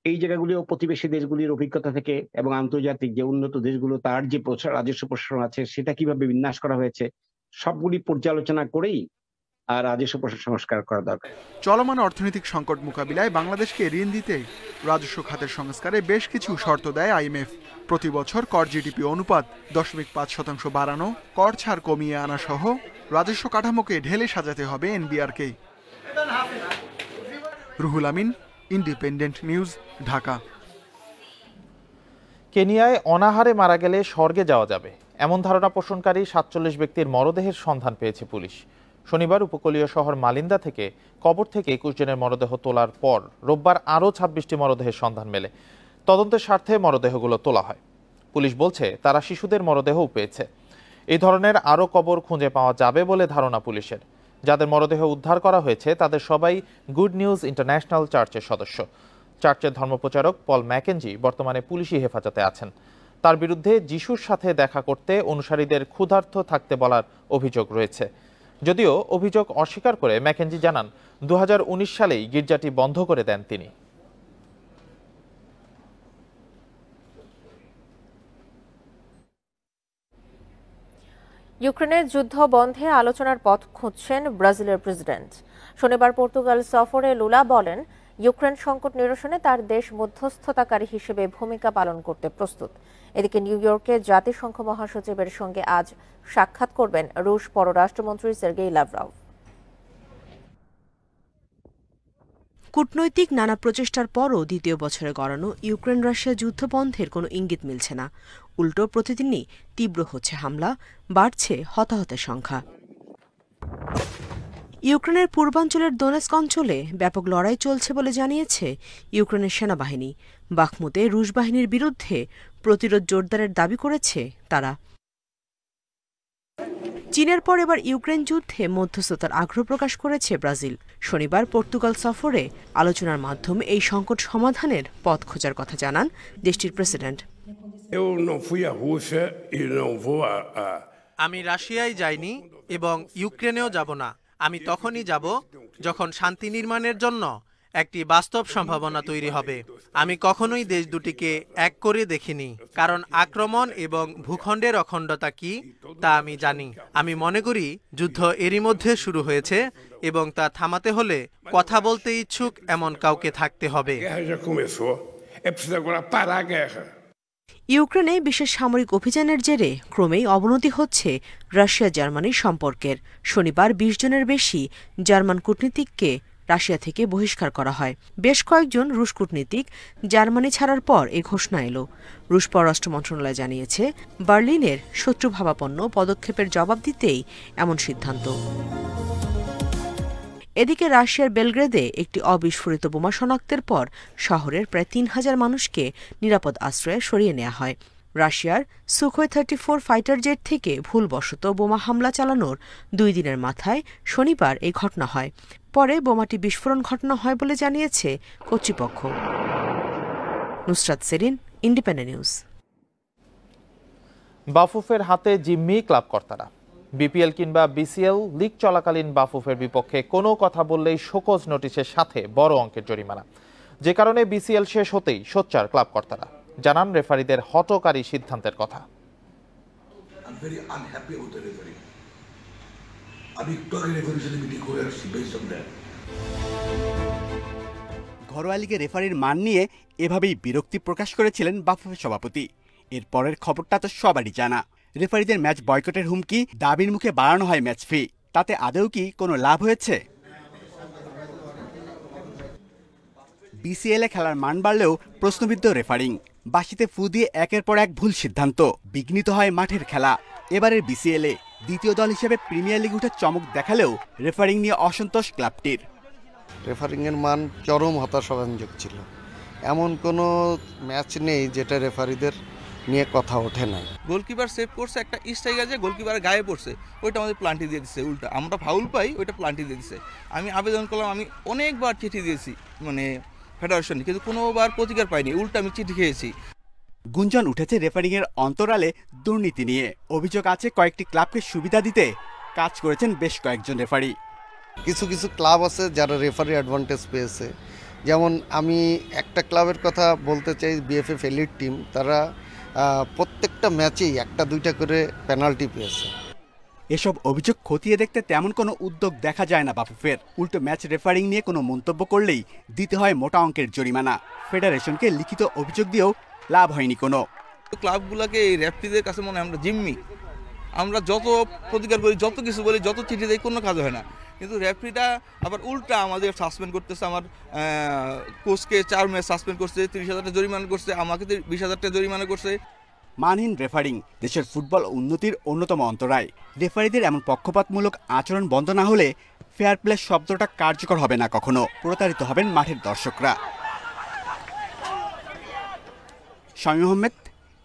[SPEAKER 5] এই জায়গাগুলিও প্রতিবেশী দেশগুলির অভিজ্ঞতা থেকে এবং আন্তর্জাতিক যে উন্নত দেশগুলো তার যে রাজস্ব প্রশাসন আছে সেটা কিভাবে বিন্যাস করা হয়েছে, সবগুলি পর্যালোচনা করেই আর রাজস্ব প্রশাসন সংস্কার করা দরকার।
[SPEAKER 3] চলমান অর্থনৈতিক সংকট মোকাবিলায় বাংলাদেশকে ঋণ দিতে রাজস্ব খাতের সংস্কারে বেশ কিছু শর্ত দেয় IMF। প্রতি বছর কর জিডিপি অনুপাত 0.5% বাড়ানো, কর ছাড় কমিয়ে আনা সহ রাজস্ব কাঠামোকে ঢেলে সাজাতে হবে NBR-কে। Ruhul Amin, independent news, Dhaka.
[SPEAKER 2] কেনিয়ায় অনাহারে মারা গেলে স্বর্গে যাওয়া যাবে এমন ধারণা পোষণকারী 47 ব্যক্তির মরদেহের সন্ধান পেয়েছে পুলিশ। শনিবার উপকূলীয় শহর মালিন্দা থেকে কবর থেকে 21 জনের মরদেহ তোলার পর রোববার আরও 26টি মরদেহের সন্ধান মেলে। তদন্তের স্বার্থে মরদেহগুলো তোলা হয়। পুলিশ বলছে তারা শিশুদের মরদেহও পেয়েছে। এই ধরনের আরও কবর খুঁজে পাওয়া যাবে বলে ধারণা পুলিশের। যাদের মরদেহ উদ্ধার করা হয়েছে তাদের সবাই গুড নিউজ ইন্টারন্যাশনাল চার্চের সদস্য। চার্চের ধর্মপ্রচারক পল ম্যাকেনজি বর্তমানে পুলিশি হেফাজতে আছেন। তার বিরুদ্ধে যিশুর সাথে দেখা করতে অনুসারীদের ক্ষুধার্ত থাকতে বলার অভিযোগ রয়েছে। যদিও অভিযোগ অস্বীকার করে ম্যাকেনজি জানান 2019 সালেই গির্জাটি বন্ধ করে দেন তিনি।
[SPEAKER 1] ইউক্রেনের যুদ্ধ বন্ধে আলোচনার পথ খুঁজছেন ব্রাজিলের প্রেসিডেন্ট। শনিবার পর্তুগাল সফরে লুলা বলেন ইউক্রেন সংকট নিরসনে তার দেশ মধ্যস্থতাকারী হিসেবে ভূমিকা পালন করতে প্রস্তুত। এদিকে নিউ ইয়র্কে জাতিসংঘ মহাসচিবের সঙ্গে আজ সাক্ষাৎ করবেন রুশ পররাষ্ট্রমন্ত্রী সের্গেই লাভরভ।
[SPEAKER 7] কূটনৈতিক নানা প্রচেষ্টার পরও দ্বিতীয় বছরে গড়ানো ইউক্রেন রাশিয়া যুদ্ধ বন্ধের কোনো ইঙ্গিত মিলছে না। উল্টো প্রতিদিনই তীব্র হচ্ছে হামলা, বাড়ছে হতাহতের সংখ্যা। ইউক্রেনের পূর্বাঞ্চলের দোনেস্ক অঞ্চলে ব্যাপক লড়াই চলছে বলে জানিয়েছে ইউক্রেনের সেনাবাহিনী। বাখমুতে রুশ বাহিনীর বিরুদ্ধে প্রতিরোধ জোরদারের দাবি করেছে তারা। চীনের পর এবার ইউক্রেন যুদ্ধে মধ্যস্থতার আগ্রহ প্রকাশ করেছে ব্রাজিল। শনিবার পর্তুগাল সফরে আলোচনার মাধ্যমে এই সংকট সমাধানের পথ খোঁজার কথা জানান দেশটির প্রেসিডেন্ট।
[SPEAKER 9] আমি রাশিয়ায় যাইনি এবং ইউক্রেনেও যাব না। আমি তখনই যাব যখন শান্তি নির্মাণের জন্য
[SPEAKER 6] একটি বাস্তব সম্ভাবনা তৈরি হবে। আমি কখনোই দেশ দুটিকে এক করে দেখিনি, কারণ আক্রমণ এবং ভূখণ্ডের অখণ্ডতা কি তা আমি জানি। আমি মনে করি যুদ্ধ এরই মধ্যে শুরু হয়েছে এবং তা থামাতে হলে কথা বলতে ইচ্ছুক এমন কাউকে থাকতে হবে।
[SPEAKER 7] ইউক্রেনে বিশেষ সামরিক অভিযানের জেরে ক্রমেই অবনতি হচ্ছে রাশিয়া জার্মানির সম্পর্কের। শনিবার ২০ জনের বেশি জার্মান কূটনীতিককে রাশিয়া থেকে বহিষ্কার করা হয়। বেশ কয়েকজন রুশ কূটনীতিক জার্মানি ছাড়ার পর এই ঘোষণা এলো। রুশ পররাষ্ট্র মন্ত্রণালয় জানিয়েছে, বার্লিনের শত্রুভাবাপন্ন পদক্ষেপের জবাব দিতেই এমন সিদ্ধান্ত। এদিকে রাশিয়ার বেলগ্রেদে একটি অবিস্ফোরিত বোমা শনাক্তের পর শহরের প্রায় ৩,০০০ মানুষকে নিরাপদ আশ্রয়ে সরিয়ে নেওয়া হয়। রাশিয়ার সুখোই 34 ফাইটার জেট থেকে ভুলবশত বোমা হামলা চালানোর ২ দিনের মাথায় শনিবার এই ঘটনা হয়। পরে বোমাটি বিস্ফোরণ ঘটানো হয় বলে জানিয়েছে কর্তৃপক্ষ। Nusrat Serin, Independent News.
[SPEAKER 2] বাফুফের হাতে জিম্মি ক্লাব কর্তারা। বিপিএল কিংবা বিসিএল লিগ চলাকালীন বাফুফের বিপক্ষে কোনো কথা বললেই শোকজ নোটিশের সাথে বড় অঙ্কের জরিমানা, যে কারণে বিসিএল শেষ হতেই সোচ্চার ক্লাব কর্তারা। জানান রেফারিদের হঠকারী সিদ্ধান্তের কথা।
[SPEAKER 9] ঘরোয়া লিগে রেফারির মান নিয়ে এভাবেই বিরক্তি প্রকাশ করেছিলেন বাফুফের সভাপতি। এর পরের খবরটা তো সবারই জানা। রেফারিদের ম্যাচ বয়কটের হুমকি, দাবির মুখে বাড়ানো হয় ম্যাচ ফি। তাতে আদৌ কি কোনো লাভ হয়েছে? বিসিএল এ খেলার মান বাড়লেও প্রশ্নবিদ্ধ রেফারিং, বাঁশিতে ফু দিয়ে একের পর এক ভুল সিদ্ধান্ত, বিঘ্নিত হয় মাঠের খেলা। এবারের বিসিএল এ দ্বিতীয় দল হিসেবে প্রিমিয়ার লিগ উঠে চমক দেখালেও রেফারিং নিয়ে অসন্তোষ ক্লাবটির।
[SPEAKER 10] রেফারিং এর মান চরম হতাশাব্যঞ্জক ছিল। এমন কোনো ম্যাচ নেই যেটা রেফারিদের নিয়ে কথা ওঠে নাই।
[SPEAKER 11] গোলকিপার সেভ করছে, একটা স্ট্রাইকার যে গোলকিপারের গায়ে পড়ছে, ওইটা আমাদের প্লান্টি দিয়ে দিচ্ছে। উল্টা আমরা ফাউল পাই, ওইটা প্লান্টি দিয়ে দিচ্ছে। আমি আবেদন করলাম, আমি অনেকবার চিঠি দিয়েছি ফেডারেশন, কিন্তু কোনোবার প্রতিকার পাইনি, উল্টা আমি চিঠি খেয়েছি।
[SPEAKER 9] গুঞ্জন উঠেছে রেফারিং এর অন্তরালে দুর্নীতি নিয়ে। অভিযোগ আছে কয়েকটি ক্লাবকে সুবিধা দিতে কাজ করেছেন বেশ কয়েকজন রেফারি।
[SPEAKER 10] কিছু কিছু ক্লাব আছে যারা রেফারি অ্যাডভান্টেজ পেয়েছে। যেমন আমি একটা ক্লাবের কথা বলতে চাই, বিএফএফ এলিট টিম, তারা প্রত্যেকটা ম্যাচেই একটা দুইটা করে পেনাল্টি পেয়েছে।
[SPEAKER 9] এসব অভিযোগ খতিয়ে দেখতে তেমন কোনো উদ্যোগ দেখা যায় না বাফুফের। উল্টো ম্যাচ রেফারিং নিয়ে কোনো মন্তব্য করলেই দিতে হয় মোটা অঙ্কের জরিমানা। ফেডারেশনকে লিখিত অভিযোগ দিয়েও লাভ হয়নি কোনো।
[SPEAKER 11] ক্লাবগুলোকে এই রেফারিদের কাছে মনে হয় আমরা জিম্মি। আমরা যত প্রতিকার করি, যত কিছু বলি, যত চিঠি দেই, কোনো কাজ হয় না। কিন্তু রেফারিটা আবার উল্টা আমাদের সাসপেন্ড করতেছে। আমার কোচকে 4 ম্যাচ সাসপেন্ড করছে, 30,000 টাকা জরিমানা করছে, আমাকে 20,000 টাকা জরিমানা করছে।
[SPEAKER 9] মানহীন রেফারিং দেশের ফুটবল উন্নতির অন্যতম অন্তরায়। রেফারিদের এমন পক্ষপাতমূলক আচরণ বন্ধ না হলে ফেয়ার প্লে শব্দটা কার্যকর হবে না কখনো। প্রতারিত হবেন মাঠের দর্শকরা। Shamim Ahmed,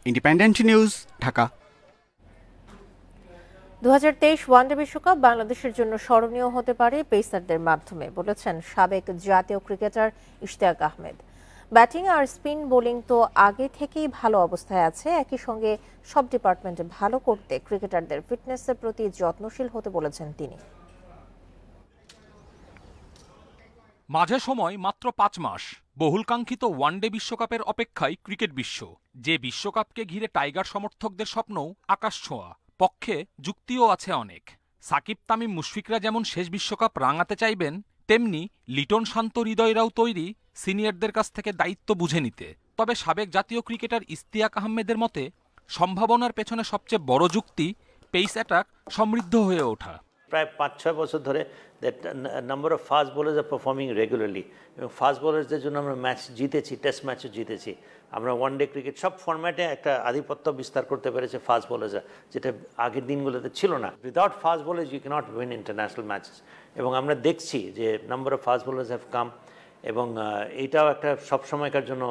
[SPEAKER 9] Independent news, Dhaka.
[SPEAKER 1] 2023 one day বিশ্বকাপ বাংলাদেশের জন্য স্মরণীয় হতে পারে পেসারদের মাধ্যমে, বলেছেন সাবেক জাতীয় ক্রিকেটার ইশতিয়াক আহমেদ। ব্যাটিং আর স্পিন বোলিং তো আগে থেকেই ভালো অবস্থায় আছে, একই সঙ্গে সব ডিপার্টমেন্টে ভালো করতে ক্রিকেটারদের ফিটনেসের প্রতি যত্নশীল হতে বলেছেন তিনি।
[SPEAKER 17] মাঝে সময় মাত্র 5 মাস, বহুলকাঙ্ক্ষিত ওয়ানডে বিশ্বকাপের অপেক্ষায় ক্রিকেট বিশ্ব। যে বিশ্বকাপকে ঘিরে টাইগার সমর্থকদের স্বপ্নও আকাশ ছোঁয়া। পক্ষে যুক্তিও আছে অনেক। সাকিব, তামিম, মুশফিকরা যেমন শেষ বিশ্বকাপ রাঙাতে চাইবেন, তেমনি লিটন, শান্ত, হৃদয়রাও তৈরি সিনিয়রদের কাছ থেকে দায়িত্ব বুঝে নিতে। তবে সাবেক জাতীয় ক্রিকেটার ইশতিয়াক আহমেদের মতে সম্ভাবনার পেছনে সবচেয়ে বড় যুক্তি পেস অ্যাটাক সমৃদ্ধ হয়ে ওঠা।
[SPEAKER 24] প্রায় 5-6 বছর ধরে that number of fast bowlers are performing regularly, এবং ফাস্ট বোলারসদের জন্য আমরা ম্যাচ জিতেছি, টেস্ট ম্যাচও জিতেছি। আমরা ওয়ানডে ক্রিকেট সব ফরম্যাটে একটা আধিপত্য বিস্তার করতে পেরেছে ফাস্ট বোলার্সরা, যেটা আগের দিনগুলোতে ছিল না। Without fast bowlers you cannot win international matches. এবং আমরা দেখছি যে number of fast bowlers have come, এবং এইটাও একটা সবসময়কার জন্য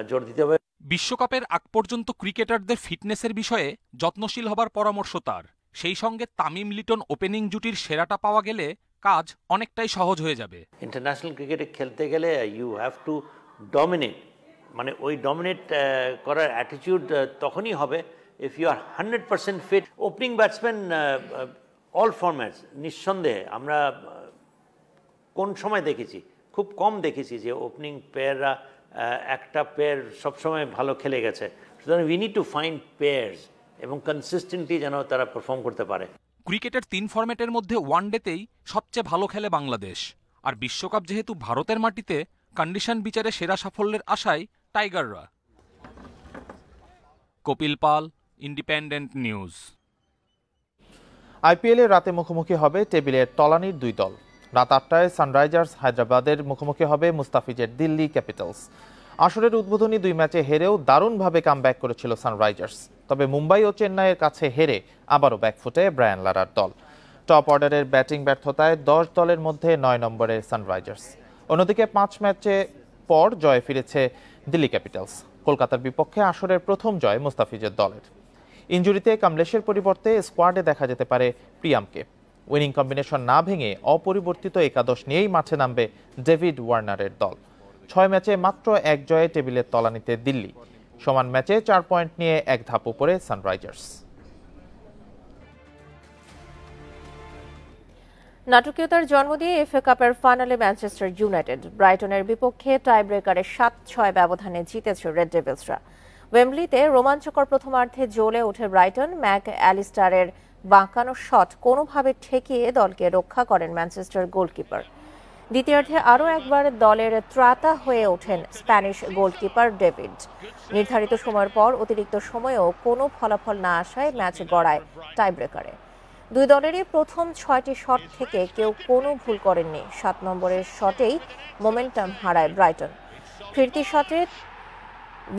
[SPEAKER 24] জোর দিতে হবে।
[SPEAKER 17] বিশ্বকাপের আগ পর্যন্ত ক্রিকেটারদের ফিটনেসের বিষয়ে যত্নশীল হবার পরামর্শ তার। সেই সঙ্গে তামিম, লিটন ওপেনিং জুটির সেরাটা পাওয়া গেলে কাজ অনেকটাই সহজ হয়ে যাবে।
[SPEAKER 24] ইন্টারন্যাশনাল ক্রিকেটে খেলতে গেলে ইউ হ্যাভ টু ডমিনেট, মানে ওই ডমিনেট করার অ্যাটিটিউড তখনই হবে if you are 100% fit. Opening batsman all formats, নিঃসন্দেহে আমরা কোন সময় দেখেছি খুব কম দেখেছি যে ওপেনিং পেয়াররা একটা পেয়ার সবসময় ভালো খেলে গেছে। সুতরাং we need to find pairs এবং কনসিস্টেন্টলি যেন তারা পারফর্ম করতে পারে।
[SPEAKER 17] ক্রিকেটের 3 ফরম্যাটের মধ্যে ওয়ানডেতেই সবচেয়ে ভালো খেলে বাংলাদেশ, আর বিশ্বকাপ যেহেতু ভারতের মাটিতে, কন্ডিশন বিচারে সেরা সাফল্যের আশায় টাইগাররা। কপিল পাল, ইন্ডিপেন্ডেন্ট নিউজ।
[SPEAKER 2] আইপিএলে রাতে মুখোমুখি হবে টেবিলের তলানির দুই দল। রাত 8টায় সানরাইজার্স হায়দ্রাবাদের মুখোমুখি হবে মুস্তাফিজের দিল্লি ক্যাপিটালস। আসরের উদ্বোধনী 2 ম্যাচে হেরেও দারুণভাবে কামব্যাক করেছিল সানরাইজার্স। তবে মুম্বাই ও চেন্নাইয়ের কাছে হেরে আবারও ব্যাকফুটে ব্রায়ান লারার দল। টপ অর্ডারের ব্যাটিং ব্যর্থতায় 10 দলের মধ্যে 9 নম্বরে সানরাইজার্স। অন্যদিকে 5 ম্যাচে পর জয়ে ফিরেছে দিল্লি ক্যাপিটালস। কলকাতার বিপক্ষে আসরের প্রথম জয় মুস্তাফিজের দলের। ইনজুরিতে কামলেশের পরিবর্তে স্কোয়াডে দেখা যেতে পারে প্রিয়ামকে। উইনিং কম্বিনেশন না ভেঙে অপরিবর্তিত একাদশ নিয়েই মাঠে নামবে ডেভিড ওয়ার্নারের দল। 6 ম্যাচে মাত্র 1 জয়ে টেবিলের তলানিতে দিল্লি। সমান ম্যাচে 4 পয়েন্ট নিয়ে 1 ধাপ উপরে সানরাইজার্স।
[SPEAKER 1] নাটকীয়তার জন্ম দিয়ে এফএ কাপের ফাইনালে ম্যানচেস্টার ইউনাইটেড ব্রাইটনের বিপক্ষে টাই ব্রেকারে 7-6 ব্যবধানে জিতেছে রেড ডেভিলসরা। ওয়েম্বলিতে রোমাঞ্চকর প্রথমার্ধে জ্বলে ওঠে ব্রাইটন। ম্যাক অ্যালিস্টারের বাঁকানো শট কোনোভাবে ঠেকিয়ে দলকে রক্ষা করেন ম্যানচেস্টার গোলকিপার। দ্বিতীয়ার্ধে আরও একবার দলের ত্রাতা হয়ে ওঠেন স্প্যানিশ গোলকিপার ডেভিড। নির্ধারিত সময়ের পর অতিরিক্ত সময়েও কোনো ফলাফল না আসায় ম্যাচ গড়ায় টাইব্রেকারে। দুই দলেরই প্রথম 6টি শট থেকে কেউ কোনো ভুল করেননি। 7 নম্বরের শটেই মোমেন্টাম হারায় ব্রাইটন। ফিরতি শটে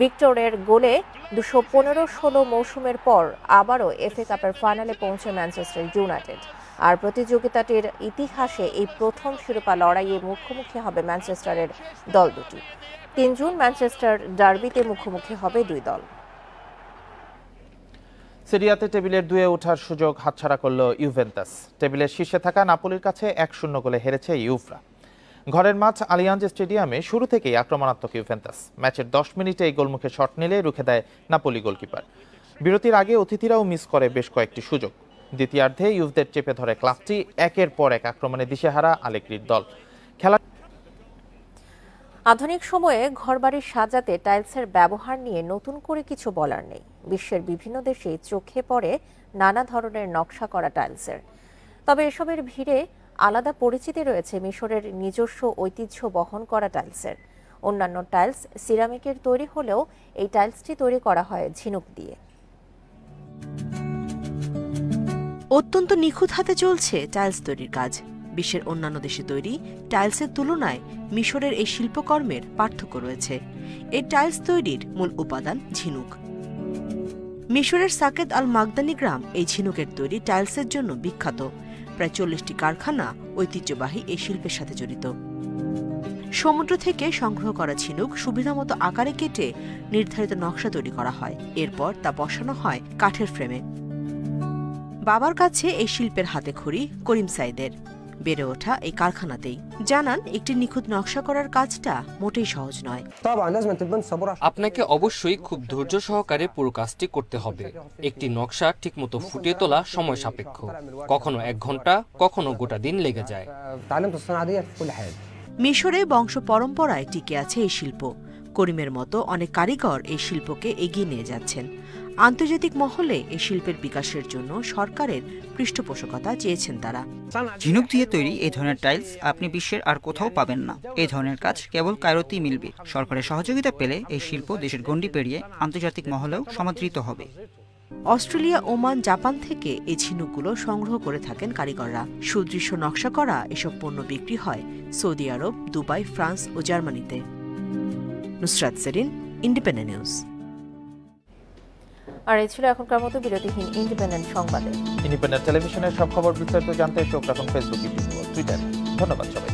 [SPEAKER 1] ভিক্টরের গোলে 215-16 মৌসুমের পর আবারও এফএ কাপের ফাইনালে পৌঁছে ম্যানচেস্টার ইউনাইটেড। আর প্রতিযোগিতাটির ইতিহাসে এই প্রথম শিরোপা লড়াইয়ে মুখোমুখি হবে ম্যানচেস্টারের দল দুটি। 3 জুন ম্যানচেস্টার ডার্বিতে মুখোমুখি হবে দুই দল।
[SPEAKER 2] সিরিয়াতে টেবিলের 2-এ ওঠার সুযোগ হাতছাড়া করল ইউভেন্টাস। টেবিলের শীর্ষে থাকা নাপোলির কাছে 1-0 গোলে হেরেছে ইউভরা। ঘরের মাঠ আলিয়াঞ্জ স্টেডিয়ামে শুরু থেকেই আক্রমণাত্মক ইউভেন্টাস। ম্যাচের 10 মিনিটে এই গোলমুখে শট নিলে রুখে দেয় নাপোলি গোলকিপার। বিরতির আগে অতিথিরাও মিস করে বেশ কয়েকটি সুযোগ। দ্বিতীয়ার্ধে ইউভদের চেপে ধরে ক্লাবটি একের পর এক আক্রমণে দিশেহারা আলেগ্রির দল। খেলা
[SPEAKER 1] আধুনিক সময়ে ঘরবাড়ি সাজাতে টাইলসের ব্যবহার নিয়ে নতুন করে কিছু বলার নেই। বিশ্বের বিভিন্ন দেশে চোখে পড়ে নানা ধরনের নকশা করা টাইলসের। তবে এসবের ভিড়ে আলাদা পরিচিতি রয়েছে মিশরের নিজস্ব ঐতিহ্য বহন করা টাইলসের। অন্যান্য টাইলস সিরামিকের তৈরি হলেও এই টাইলসটি তৈরি করা হয় ঝিনুক দিয়ে।
[SPEAKER 7] অত্যন্ত নিখুঁত হাতে চলছে টাইলস তৈরির কাজ। বিশ্বের অন্যান্য দেশে তৈরি টাইলসের তুলনায় মিশরের এই শিল্পকর্মের পার্থক্য রয়েছে। এই টাইলস তৈরির মূল উপাদান ঝিনুক। মিশরের সাকেত আল মাগদানি গ্রাম এই ঝিনুকের তৈরি টাইলসের জন্য বিখ্যাত। প্রায় 40টি কারখানা ঐতিহ্যবাহী এই শিল্পের সাথে জড়িত। সমুদ্র থেকে সংগ্রহ করা ঝিনুক সুবিধামতো আকারে কেটে নির্ধারিত নকশা তৈরি করা হয়। এরপর তা বসানো হয় কাঠের ফ্রেমে। বাবার কাছে এই শিল্পের হাতেখড়ি করিম সাইদের। বেড়ে ওঠা এই কারখানাতেই জানান একটি নিখুঁত নকশা করার কাজটা মোটেই সহজ নয়।
[SPEAKER 8] আপনাকে অবশ্যই খুব ধৈর্য সহকারে পুরো কাজটি করতে হবে। একটি নকশা ঠিকমতো ফুটিয়ে তোলা সময় সাপেক্ষ। কখনো 1 ঘন্টা, কখনো গোটা দিন লেগে যায়।
[SPEAKER 7] মিশরে বংশ পরম্পরায় টিকে আছে এই শিল্প। করিমের মতো অনেক কারিগর এই শিল্পকে এগিয়ে নিয়ে যাচ্ছেন। আন্তর্জাতিক মহলে এই শিল্পের বিকাশের জন্য সরকারের পৃষ্ঠপোষকতা চেয়েছেন তারা।
[SPEAKER 12] ঝিনুক দিয়ে তৈরি এই ধরনের টাইলস আপনি বিশ্বের আর কোথাও পাবেন না। এই ধরনের কাজ কেবল কায়রোতেই মিলবে। সরকারের সহযোগিতা পেলে এই শিল্প দেশের গণ্ডি পেরিয়ে আন্তর্জাতিক মহলেও সমাদৃত হবে।
[SPEAKER 7] অস্ট্রেলিয়া, ওমান, জাপান থেকে এই ঝিনুকগুলো সংগ্রহ করে থাকেন কারিগররা। সুদৃশ্য নকশা করা এসব পণ্য বিক্রি হয় সৌদি আরব, দুবাই, ফ্রান্স ও জার্মানিতে। Nusrat Serin, Independent News.
[SPEAKER 1] আর এই ছিল এখনকার মতো বিরতিহীন ইন্ডিপেন্ডেন্ট সংবাদে।
[SPEAKER 2] ইন্ডিপেন্ডেন্ট টেলিভিশনের সব খবর বিস্তারিত জানতে চোখ রাখুন ফেসবুক, ইউটিউব ও টুইটারে। ধন্যবাদ সবাই।